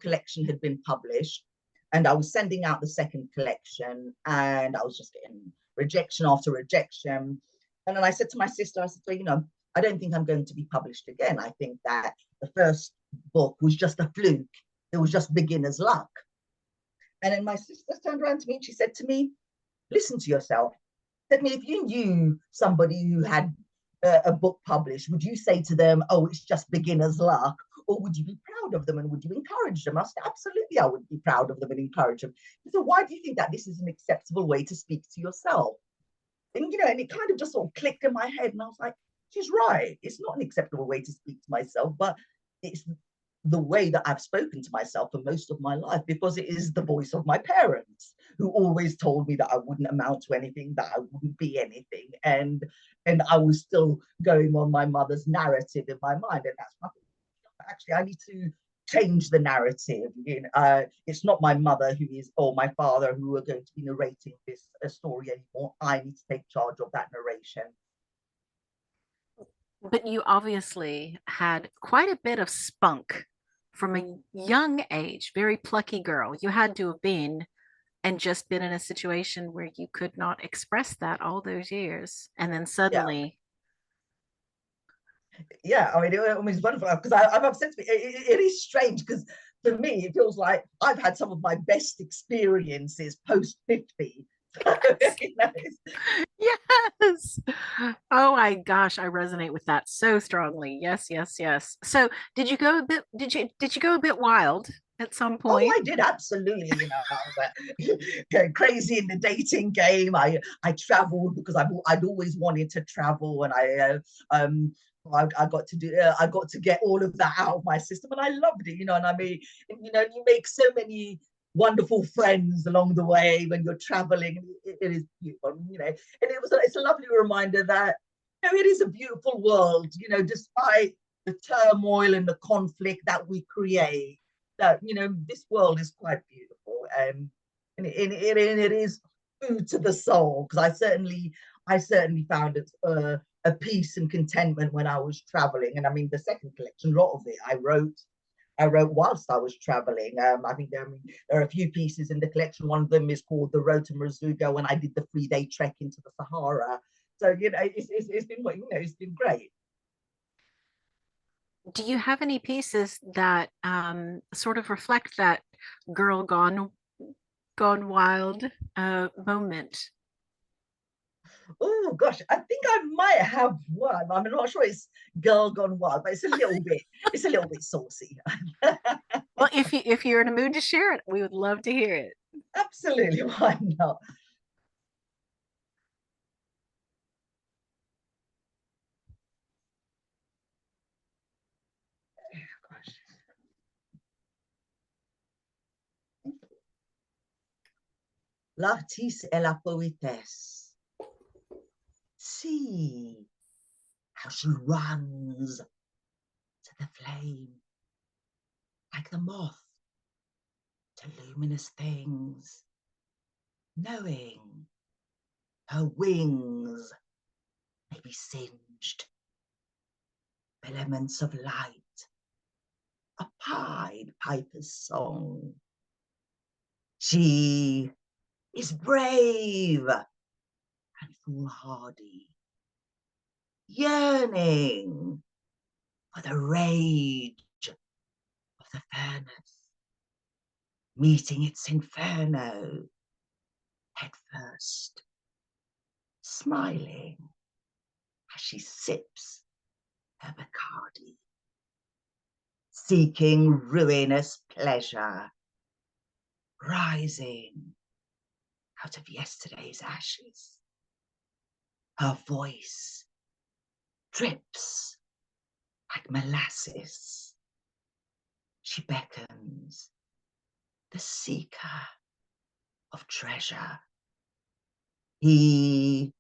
collection had been published, and I was sending out the second collection, and I was just getting rejection after rejection. And then I said to my sister, I said, well, I don't think I'm going to be published again. I think that the first book was just a fluke. It was just beginner's luck. And then my sister turned around to me and she said to me, listen to yourself. Said me, if you knew somebody who had a book published, would you say to them, oh, it's just beginner's luck? Or would you be proud of them and would you encourage them? I said, absolutely, I would be proud of them and encourage them. So why do you think that this is an acceptable way to speak to yourself? And, and it kind of just sort of clicked in my head. And I was like, she's right. It's not an acceptable way to speak to myself, but it's the way that I've spoken to myself for most of my life because it is the voice of my parents who always told me that I wouldn't amount to anything, that I wouldn't be anything. And I was still going on my mother's narrative in my mind. And that's my, actually, I need to change the narrative. It's not my mother who is, or my father who are going to be narrating this story anymore. I need to take charge of that narration. But you obviously had quite a bit of spunk from a young age, very plucky girl. You had to have been and just been in a situation where you could not express that all those years. And then suddenly. Yeah, I mean, it was wonderful because I've said to me, it is strange because for me, it feels like I've had some of my best experiences post 50. Yes. Oh my gosh, I resonate with that so strongly. Yes, yes, yes. So did you go a bit, did you go a bit wild at some point? Oh, I did absolutely. I was going crazy in the dating game. I traveled because I'd always wanted to travel, and I got to get all of that out of my system, and I loved it. And I mean, you make so many wonderful friends along the way when you're traveling. It is beautiful, and it's a lovely reminder that it is a beautiful world. Despite the turmoil and the conflict that we create. That, this world is quite beautiful, and it is food to the soul, because I certainly found it a peace and contentment when I was traveling. And I mean, the second collection, a lot of it I wrote whilst I was traveling. I think there are a few pieces in the collection. One of them is called The Road to Mazuga, when I did the 3-day trek into the Sahara. So it's been great. Do you have any pieces that sort of reflect that girl gone wild moment? Oh gosh, I think I might have one. I'm not sure it's Girl Gone Wild, but it's a little bit saucy. Well, if you're in a mood to share it, we would love to hear it. Absolutely, why not? Gosh. L'artiste et la poétesse. See how she runs to the flame, like the moth to luminous things, knowing her wings may be singed. Elements of light, a Pied Piper's song. She is brave and foolhardy, yearning for the rage of the furnace, meeting its inferno head first, smiling as she sips her Bacardi, seeking ruinous pleasure, rising out of yesterday's ashes. Her voice drips like molasses. She beckons the seeker of treasure. He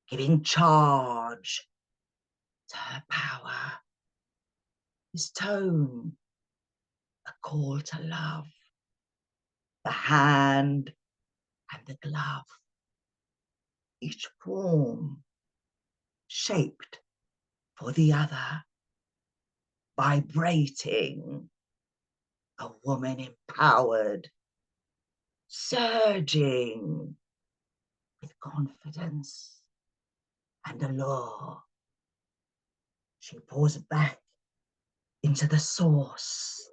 giving charge to her power. His tone, a call to love. The hand and the glove, each form shaped for the other, vibrating, a woman empowered, surging with confidence and allure. She pours back into the source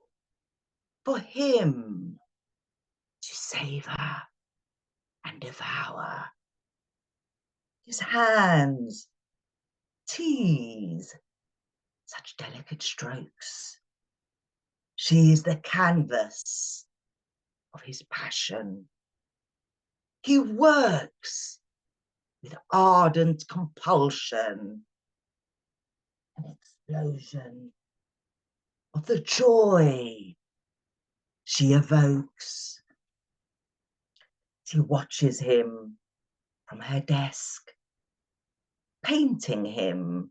for him to savor and devour. His hands tease such delicate strokes. She is the canvas of his passion. He works with ardent compulsion, an explosion of the joy she evokes. She watches him from her desk, painting him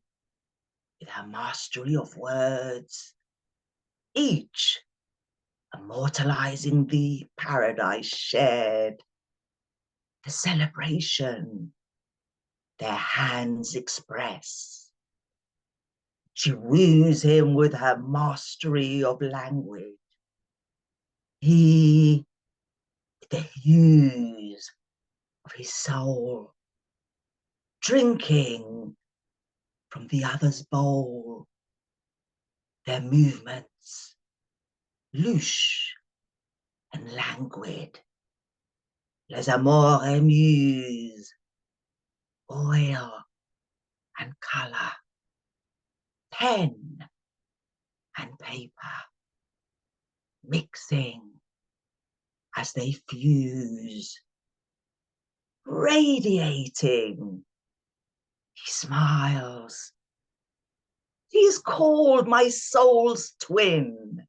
with her mastery of words, each immortalizing the paradise shared, the celebration their hands express. She woos him with her mastery of language. He, with the hues of his soul, drinking from the other's bowl, their movements louche and languid. Les amours amuse, oil and colour, pen and paper, mixing as they fuse, radiating. He smiles. He is called my soul's twin.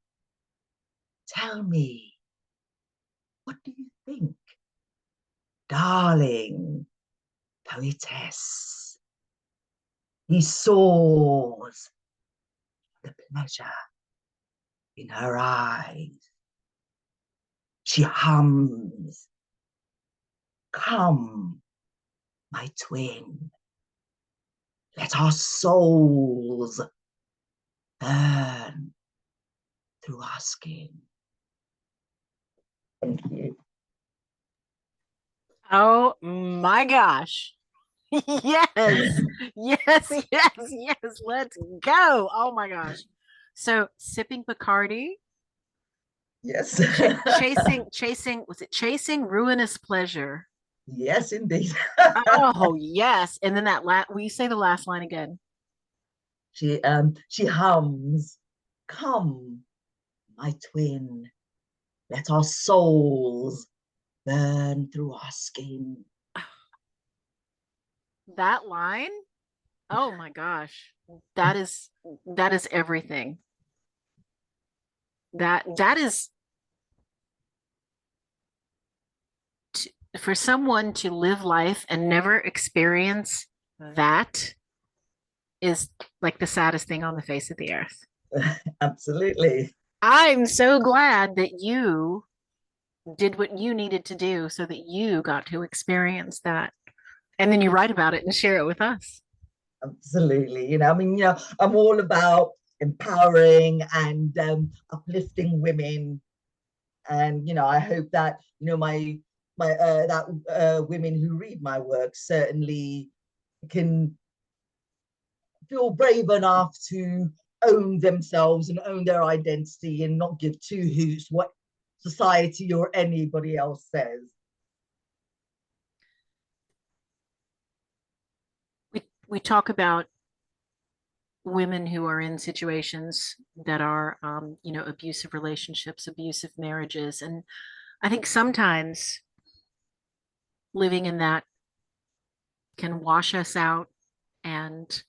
Tell me, what do you think, darling poetess? He soars the pleasure in her eyes. She hums, "Come, my twin, let our souls burn through our skin." Thank you. Oh my gosh. Yes, yes, yes, yes. Let's go. Oh my gosh. So sipping Bacardi, Yes. chasing, was it chasing ruinous pleasure? Yes, indeed. Oh yes. And then will you say the last line again? She hums, "Come, my twin, let our souls burn through our skin." That line? Oh my gosh. That is that is everything. That is for someone to live life and never experience that is like the saddest thing on the face of the earth. Absolutely. I'm so glad that you did what you needed to do so that you got to experience that. And then you write about it and share it with us. Absolutely. I mean, I'm all about empowering and uplifting women. And, I hope that, women who read my work certainly can feel brave enough to own themselves and own their identity and not give two hoots what society or anybody else says. We talk about women who are in situations that are, abusive relationships, abusive marriages. And I think sometimes living in that can wash us out and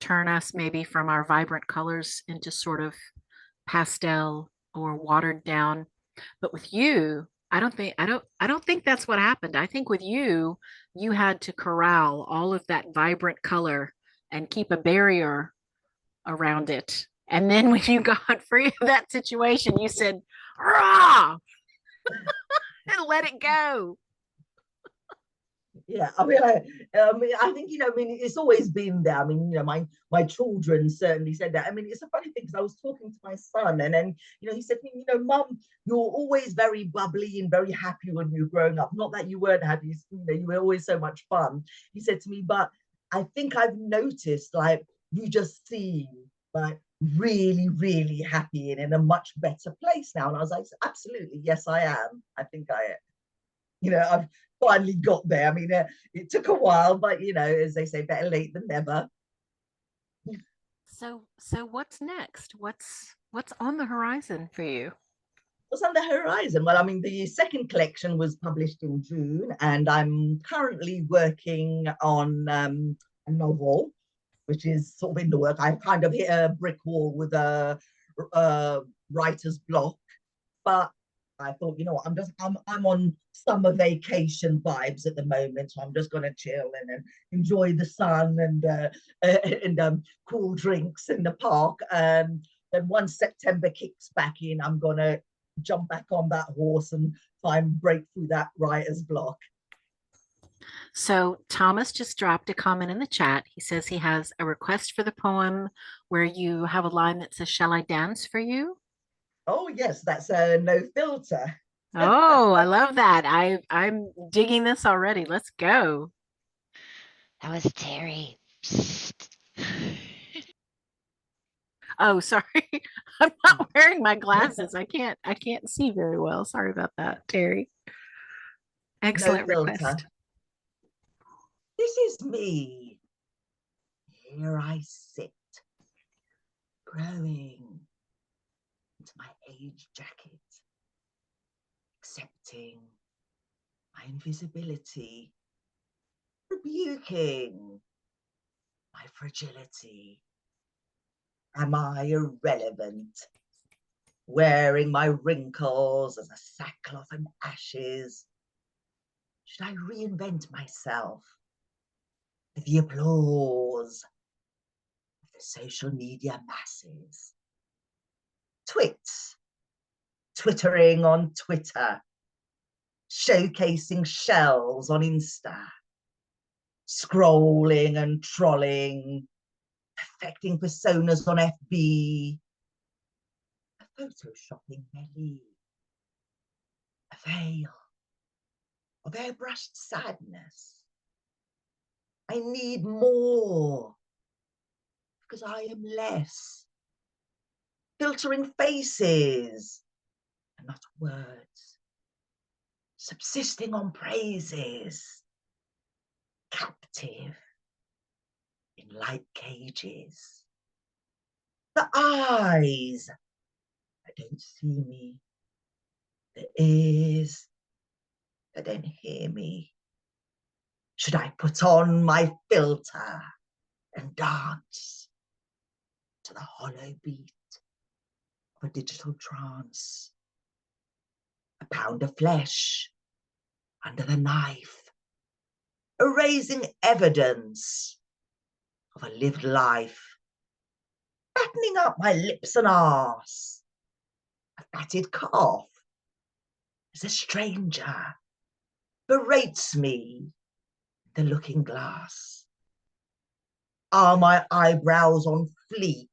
turn us maybe from our vibrant colors into sort of pastel or watered down. But with you, I don't think that's what happened. I think with you, you had to corral all of that vibrant color and keep a barrier around it. And then when you got free of that situation, you said, "Rah!" and let it go. Yeah, I think it's always been there. I mean, my children certainly said that. I mean, it's a funny thing because I was talking to my son, and then he said to me, "Mum, you're always very bubbly and very happy when you're growing up. Not that you weren't happy, you were always so much fun." He said to me, "But I think I've noticed like you just seem like really, really happy and in a much better place now." And I was like, "Absolutely, yes, I am. I think I am." I've finally got there. I mean, it took a while, but as they say, better late than never. So what's next? What's on the horizon for you? What's on the horizon? Well, I mean, the second collection was published in June, and I'm currently working on a novel, which is sort of in the work. I kind of hit a brick wall with a writer's block, but I thought, I'm on summer vacation vibes at the moment, so I'm just gonna chill and enjoy the sun and cool drinks in the park. Then once September kicks back in, I'm gonna jump back on that horse and try and break through that writer's block. So Thomas just dropped a comment in the chat. He says he has a request for the poem where you have a line that says, "Shall I dance for you?" Oh yes, that's a No Filter. Oh, I love that. I'm digging this already. Let's go. That was Terry. Psst. Oh, sorry. I'm not wearing my glasses. I can't see very well. Sorry about that, Terry. No Excellent Filter. request. This is me. Here I sit, growing into my age jacket, accepting my invisibility, rebuking my fragility. Am I irrelevant? Wearing my wrinkles as a sackcloth and ashes? Should I reinvent myself with the applause of the social media masses. Twittering on Twitter, showcasing shells on Insta, scrolling and trolling, perfecting personas on FB, photoshopping their leave, a veil of airbrushed sadness. I need more because I am less. Filtering faces and not words, subsisting on praises, captive in light cages. The eyes that don't see me, the ears that don't hear me. Should I put on my filter and dance to the hollow beat of a digital trance? A pound of flesh under the knife, erasing evidence of a lived life, fattening up my lips and arse. A fatted calf as a stranger berates me in the looking glass. Are my eyebrows on fleek?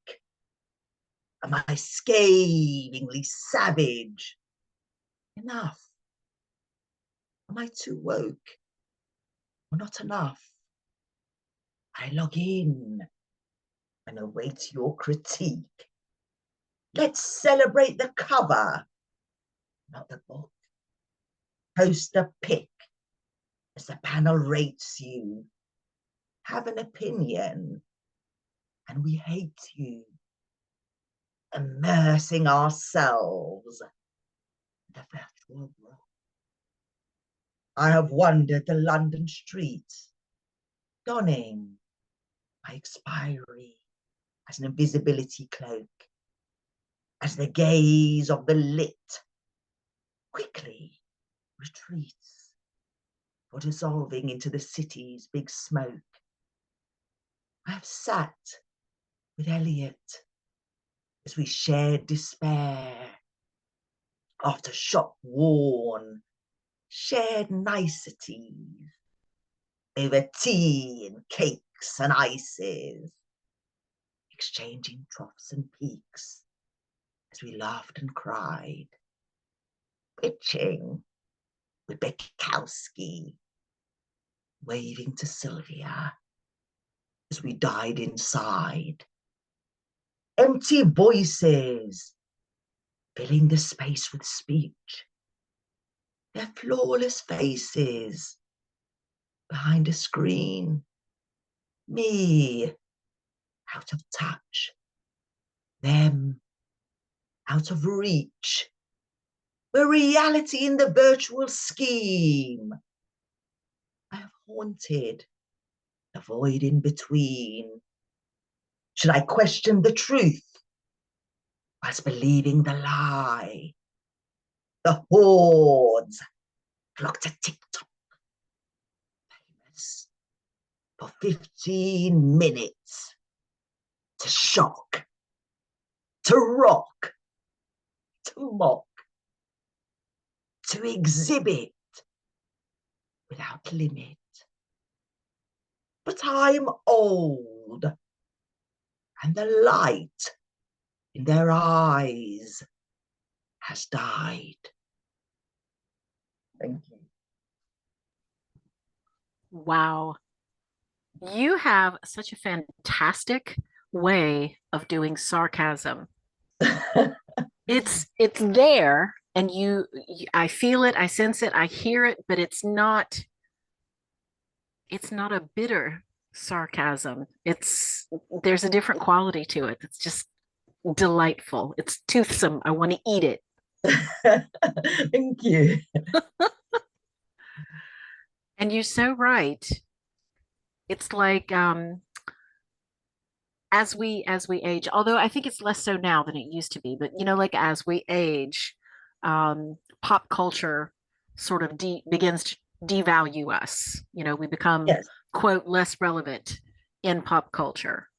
Am I scathingly savage? Enough. Am I too woke? Or not enough? I log in and await your critique. Let's celebrate the cover, not the book. Post a pic as the panel rates you. Have an opinion, and we hate you. Immersing ourselves in the virtual world. I have wandered the London streets, donning my expiry as an invisibility cloak, as the gaze of the lit quickly retreats for dissolving into the city's big smoke. I have sat with Elliot as we shared despair after shop worn, shared niceties over tea and cakes and ices, exchanging troughs and peaks as we laughed and cried, pitching with Bekowski, waving to Sylvia as we died inside. Empty voices filling the space with speech, their flawless faces behind a screen. Me out of touch, them out of reach. We're reality in the virtual scheme. I have haunted the void in between. Should I question the truth whilst believing the lie? The hordes flock to TikTok, famous for 15 minutes, to shock, to rock, to mock, to exhibit without limit. But I'm old, and the light in their eyes has died. Thank you. Wow. You have such a fantastic way of doing sarcasm. It's there, and I feel it, I sense it, I hear it, but it's not a bitter sarcasm. There's a different quality to it. It's just delightful. It's toothsome. I want to eat it. Thank you. And you're so right. It's like as we age, although I think it's less so now than it used to be, but like as we age, pop culture sort of begins to devalue us. We become Yes. quote less relevant in pop culture.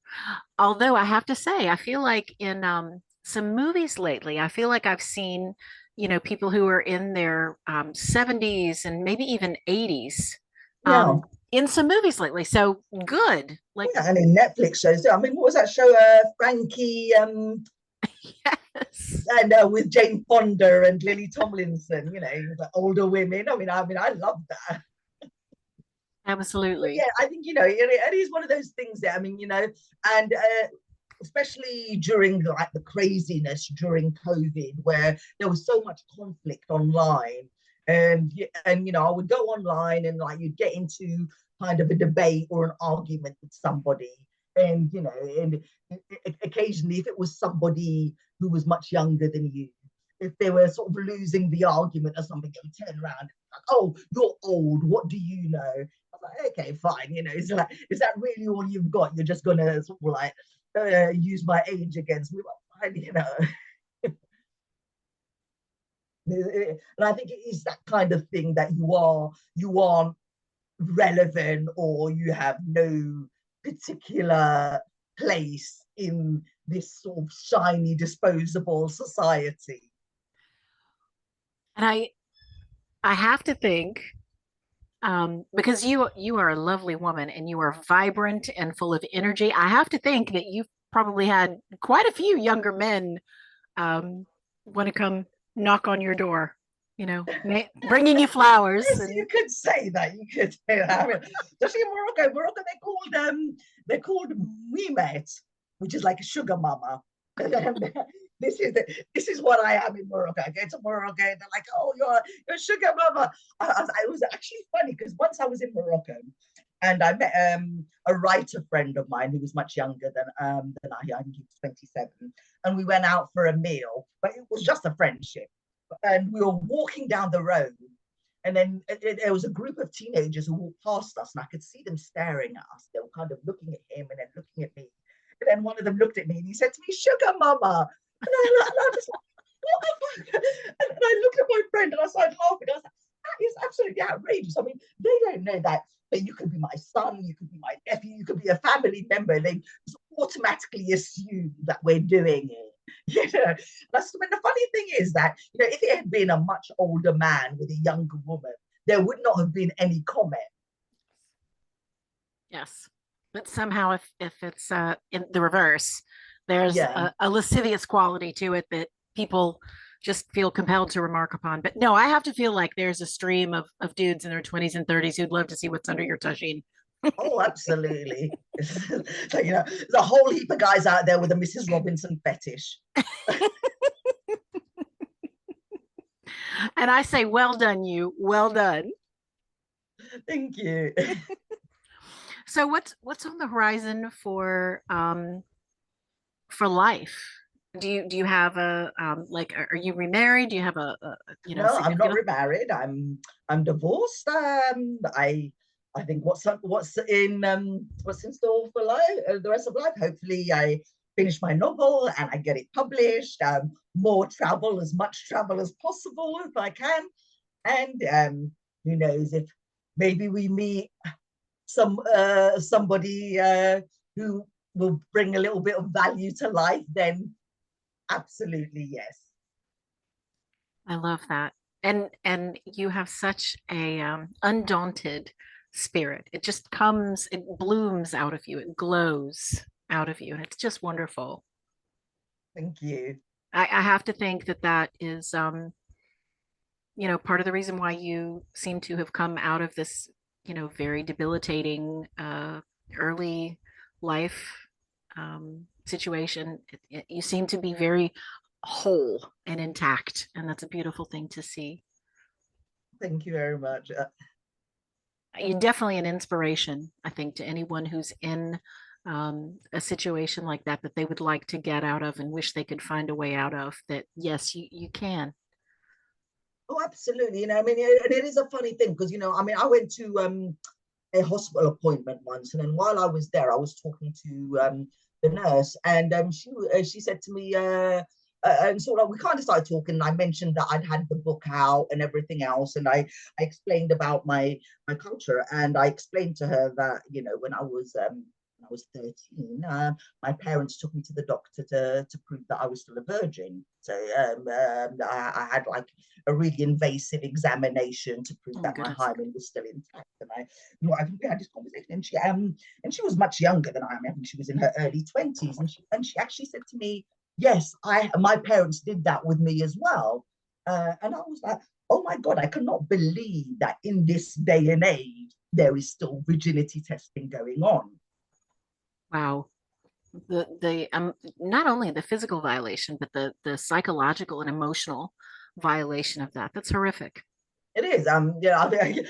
Although I have to say, I feel like in some movies lately, I feel like I've seen, people who are in their 70s and maybe even 80s Yeah. in some movies lately. So good. Like, Yeah, and in Netflix shows. I mean, what was that show? Frankie yes, and with Jane Fonda and Lily Tomlinson. The older women. I love that. But absolutely. yeah, I think it is one of those things that and especially during like the craziness during COVID, where there was so much conflict online, and I would go online and like you'd get into kind of a debate or an argument with somebody, and occasionally if it was somebody who was much younger than you, if they were sort of losing the argument or something, they would turn around like, oh, you're old, what do you know? Like, okay, fine, it's like, is that really all you've got? You're just gonna sort of like use my age against me? Well, fine. And I think it is that kind of thing that you aren't relevant, or you have no particular place in this sort of shiny, disposable society. And I have to think, because you are a lovely woman and you are vibrant and full of energy. I have to think that you've probably had quite a few younger men want to come knock on your door, bringing you flowers Yes, and you could say that. You could say that. I mean, especially in Morocco, they're called Mimet, which is like a sugar mama. This is what I am in Morocco. I go to Morocco, and they're like, "Oh, you're a sugar mama." It was actually funny because once I was in Morocco, and I met a writer friend of mine who was much younger than I. He was 27, and we went out for a meal, but it was just a friendship. And we were walking down the road, and then there was a group of teenagers who walked past us, and I could see them staring at us. They were kind of looking at him and then looking at me. And then one of them looked at me and he said to me, "Sugar mama." And I was like, what the fuck? And I looked at my friend and I started laughing. I was like, that is absolutely outrageous. I mean, they don't know that you could be my son, you could be my nephew, you could be a family member. They just automatically assume that we're doing it. When the funny thing is that if it had been a much older man with a younger woman, there would not have been any comment. yes. But somehow if it's in the reverse, there's Yeah. a lascivious quality to it that people just feel compelled to remark upon. But no, I have to feel like there's a stream of dudes in their 20s and 30s who'd love to see what's under your tagine. Oh, absolutely. So, there's a whole heap of guys out there with a Mrs. Robinson fetish. And I say, well done, you. Well done. Thank you. So what's on the horizon for life? Do you have a like are you remarried? Do you have No, I'm not significant? remarried. I'm divorced. I think what's in store for life, the rest of life. Hopefully, I finish my novel and I get it published. More travel, as much travel as possible if I can, and who knows if maybe we meet somebody who will bring a little bit of value to life. Then absolutely yes. I love that. And you have such a undaunted spirit. It just comes, it blooms out of you, it glows out of you, and it's just wonderful. Thank you. I have to think that that is part of the reason why you seem to have come out of this, very debilitating early life situation. You seem to be very whole and intact, and that's a beautiful thing to see. Thank you very much. You're definitely an inspiration, I think, to anyone who's in a situation like that that they would like to get out of and wish they could find a way out of. That yes, you can. Oh, absolutely. I mean, and it is a funny thing because I went to a hospital appointment once, and then while I was there, I was talking to the nurse, and she said to me, and so we kind of started talking. And I mentioned that I'd had the book out and everything else, and I explained about my culture, and I explained to her that when I was when I was 13, my parents took me to the doctor to prove that I was still a virgin. So I had like a really invasive examination to prove that my hymen was still intact. And I think we had this conversation, and she was much younger than I am. I think she was in her early 20s, and she actually said to me, "Yes, my parents did that with me as well." And I was like, "Oh my God, I cannot believe that in this day and age there is still virginity testing going on." Wow. The not only the physical violation, but the psychological and emotional violation of that. That's horrific. It is. Yeah. It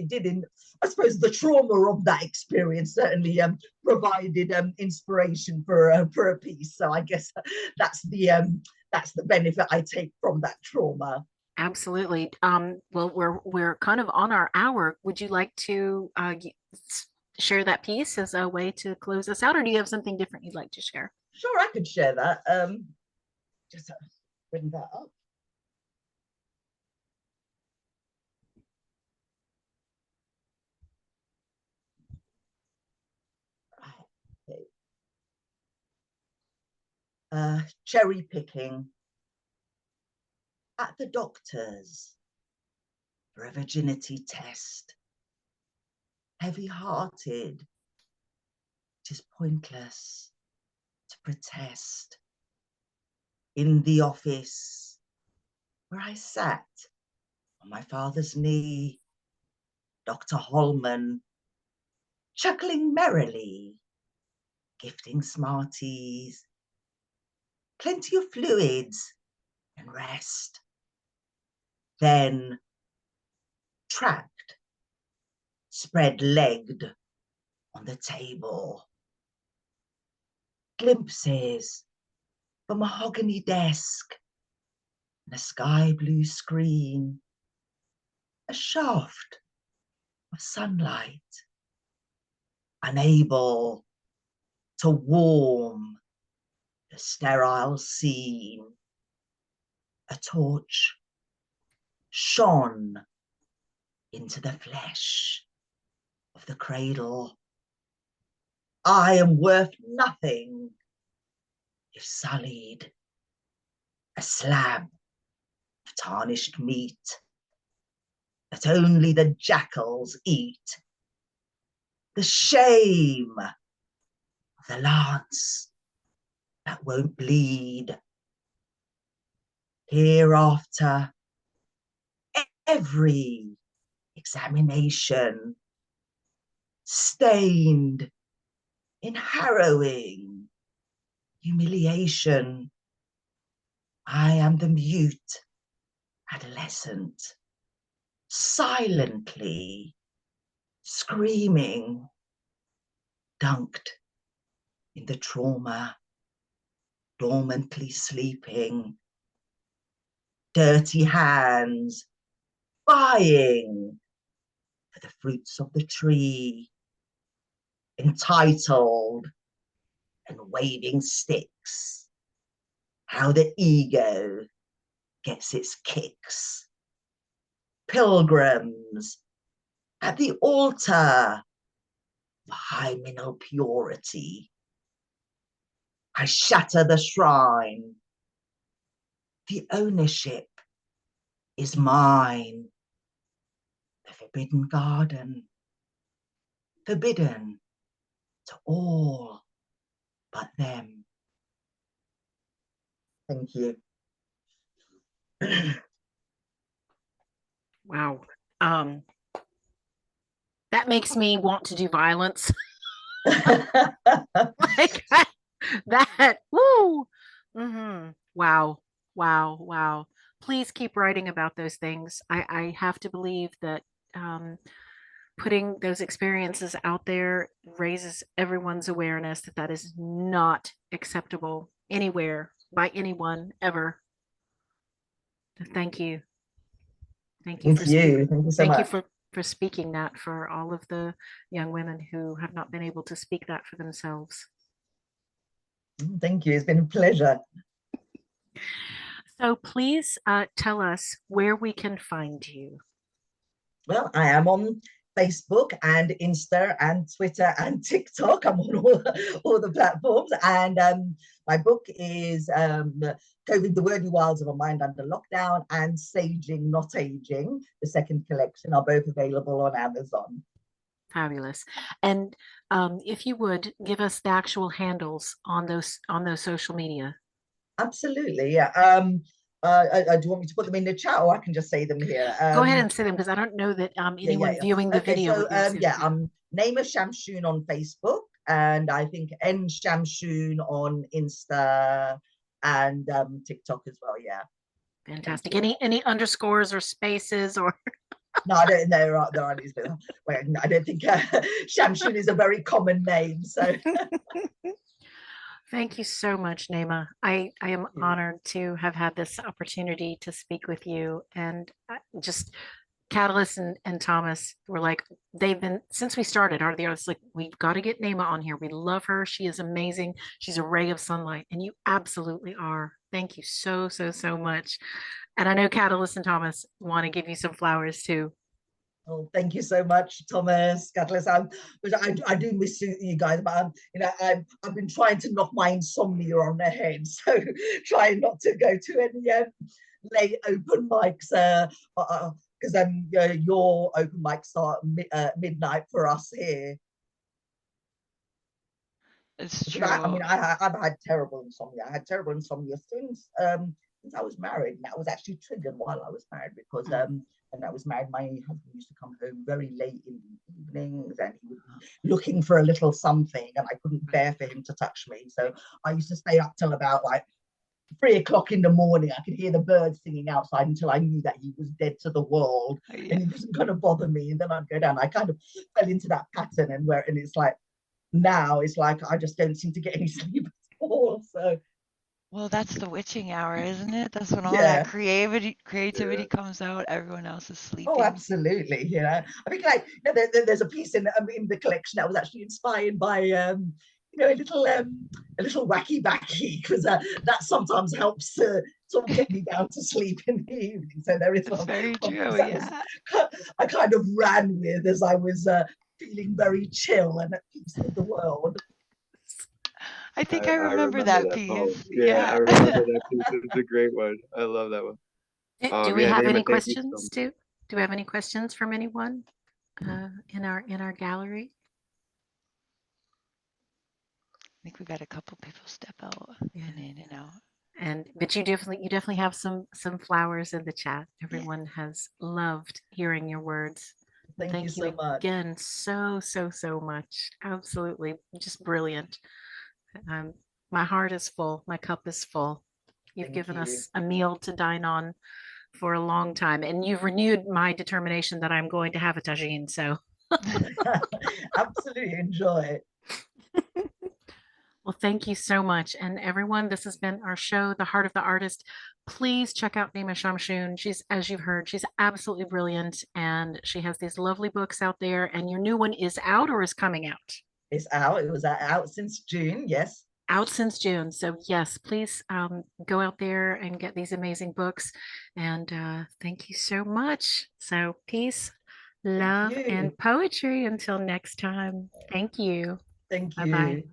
didn't. I suppose the trauma of that experience certainly provided inspiration for a piece. So I guess that's the benefit I take from that trauma. Absolutely. Well, we're kind of on our hour. Would you like to share that piece as a way to close us out, or do you have something different you'd like to share? Sure, I could share that. Just bring that up. Cherry picking at the doctor's for a virginity test. Heavy-hearted, 'tis pointless to protest. In the office where I sat on my father's knee, Dr. Holman, chuckling merrily, gifting Smarties, plenty of fluids and rest. Then, trapped, spread-legged on the table, glimpses of a mahogany desk and a sky blue screen, a shaft of sunlight, unable to warm the sterile scene. A torch shone into the flesh of the cradle. I am worth nothing if sullied, a slab of tarnished meat that only the jackals eat. The shame of the lance that won't bleed. Hereafter, every examination stained in harrowing humiliation. I am the mute adolescent, silently screaming, dunked in the trauma, dormantly sleeping, dirty hands vying for the fruits of the tree, entitled and waving sticks. How the ego gets its kicks. Pilgrims at the altar of hymenal purity. I shatter the shrine. The ownership is mine. The forbidden garden, forbidden to all but them. Thank you. Wow. That makes me want to do violence. Like that. Woo. Wow. Wow. Wow. Please keep writing about those things. I have to believe that putting those experiences out there raises everyone's awareness that that is not acceptable anywhere by anyone ever. Thank you. Thank you Thank you. Thank you so thank you much. for speaking that for all of the young women who have not been able to speak that for themselves. Thank you. It's been a pleasure. So please tell us where we can find you. Well, I am on Facebook and Insta and Twitter and TikTok. I'm on all the platforms. And my book is Coping the Wordy Wilds of a Mind Under Lockdown and Saging Not Aging. The second collection are both available on Amazon. Fabulous. And if you would give us the actual handles on those social media. Absolutely, yeah. Do you want me to put them in the chat, or I can just say them here? Go ahead and say them, because I don't know that anyone viewing the video would know. Yeah, Nayma Chamchoun on Facebook, and I think N Chamchoun on Insta and TikTok as well. Yeah. Fantastic. Any underscores or spaces or? No, I don't know. There are these. Well, I don't think Chamchoun is a very common name. So. Thank you so much, Nayma. I am honored to have had this opportunity to speak with you. And just Catalyst and Thomas were like, they've been, since we started, Art of the Artists, like, we've got to get Nayma on here. We love her. She is amazing. She's a ray of sunlight. And you absolutely are. Thank you so, so, so much. And I know Catalyst and Thomas want to give you some flowers too. Oh, thank you so much, Thomas, Catalyst. I do miss you guys, but I've been trying to knock my insomnia on the head, so trying not to go to any late open mics, because your open mics start midnight for us here. It's true. I've had terrible insomnia. I had terrible insomnia since I was married, and that was actually triggered while I was married, because when I was married, my husband used to come home very late in the evenings, and he would be looking for a little something, and I couldn't bear for him to touch me. So I used to stay up till about like 3 o'clock in the morning. I could hear the birds singing outside until I knew that he was dead to the world, and he wasn't going to bother me. And then I'd go down. I kind of fell into that pattern, and it's like now it's like I just don't seem to get any sleep at all. So. Well, that's the witching hour, isn't it? That's when all that creativity comes out. Everyone else is sleeping. Oh, absolutely. I think there's a piece in the collection that was actually inspired by a little wacky backy, because that sometimes helps sort of get me down to sleep in the evening. So there is very true. Yeah. I kind of ran with as I was feeling very chill and at peace with the world. I think I remember that piece. Yeah, I remember that piece. It's a great one. I love that one. Do we have any questions too? Do we have any questions from anyone in our gallery? I think we've had a couple people step out and in and out. But you definitely have some flowers in the chat. Everyone has loved hearing your words. Thank you so much. Again, so much. Absolutely, just brilliant. My heart is full. My cup is full. You've given us a meal to dine on for a long time, and you've renewed my determination that I'm going to have a tagine. So absolutely enjoy it. Well, thank you so much. And everyone, this has been our show, The Heart of the Artist. Please check out Nayma Chamchoun. She's, as you've heard, she's absolutely brilliant, and she has these lovely books out there. And your new one is out or is coming out? It's out. It was out since June. Yes. Out since June. So yes, please go out there and get these amazing books. And thank you so much. So peace, love, and poetry until next time. Thank you. Thank you. Bye-bye.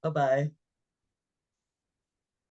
Bye-bye.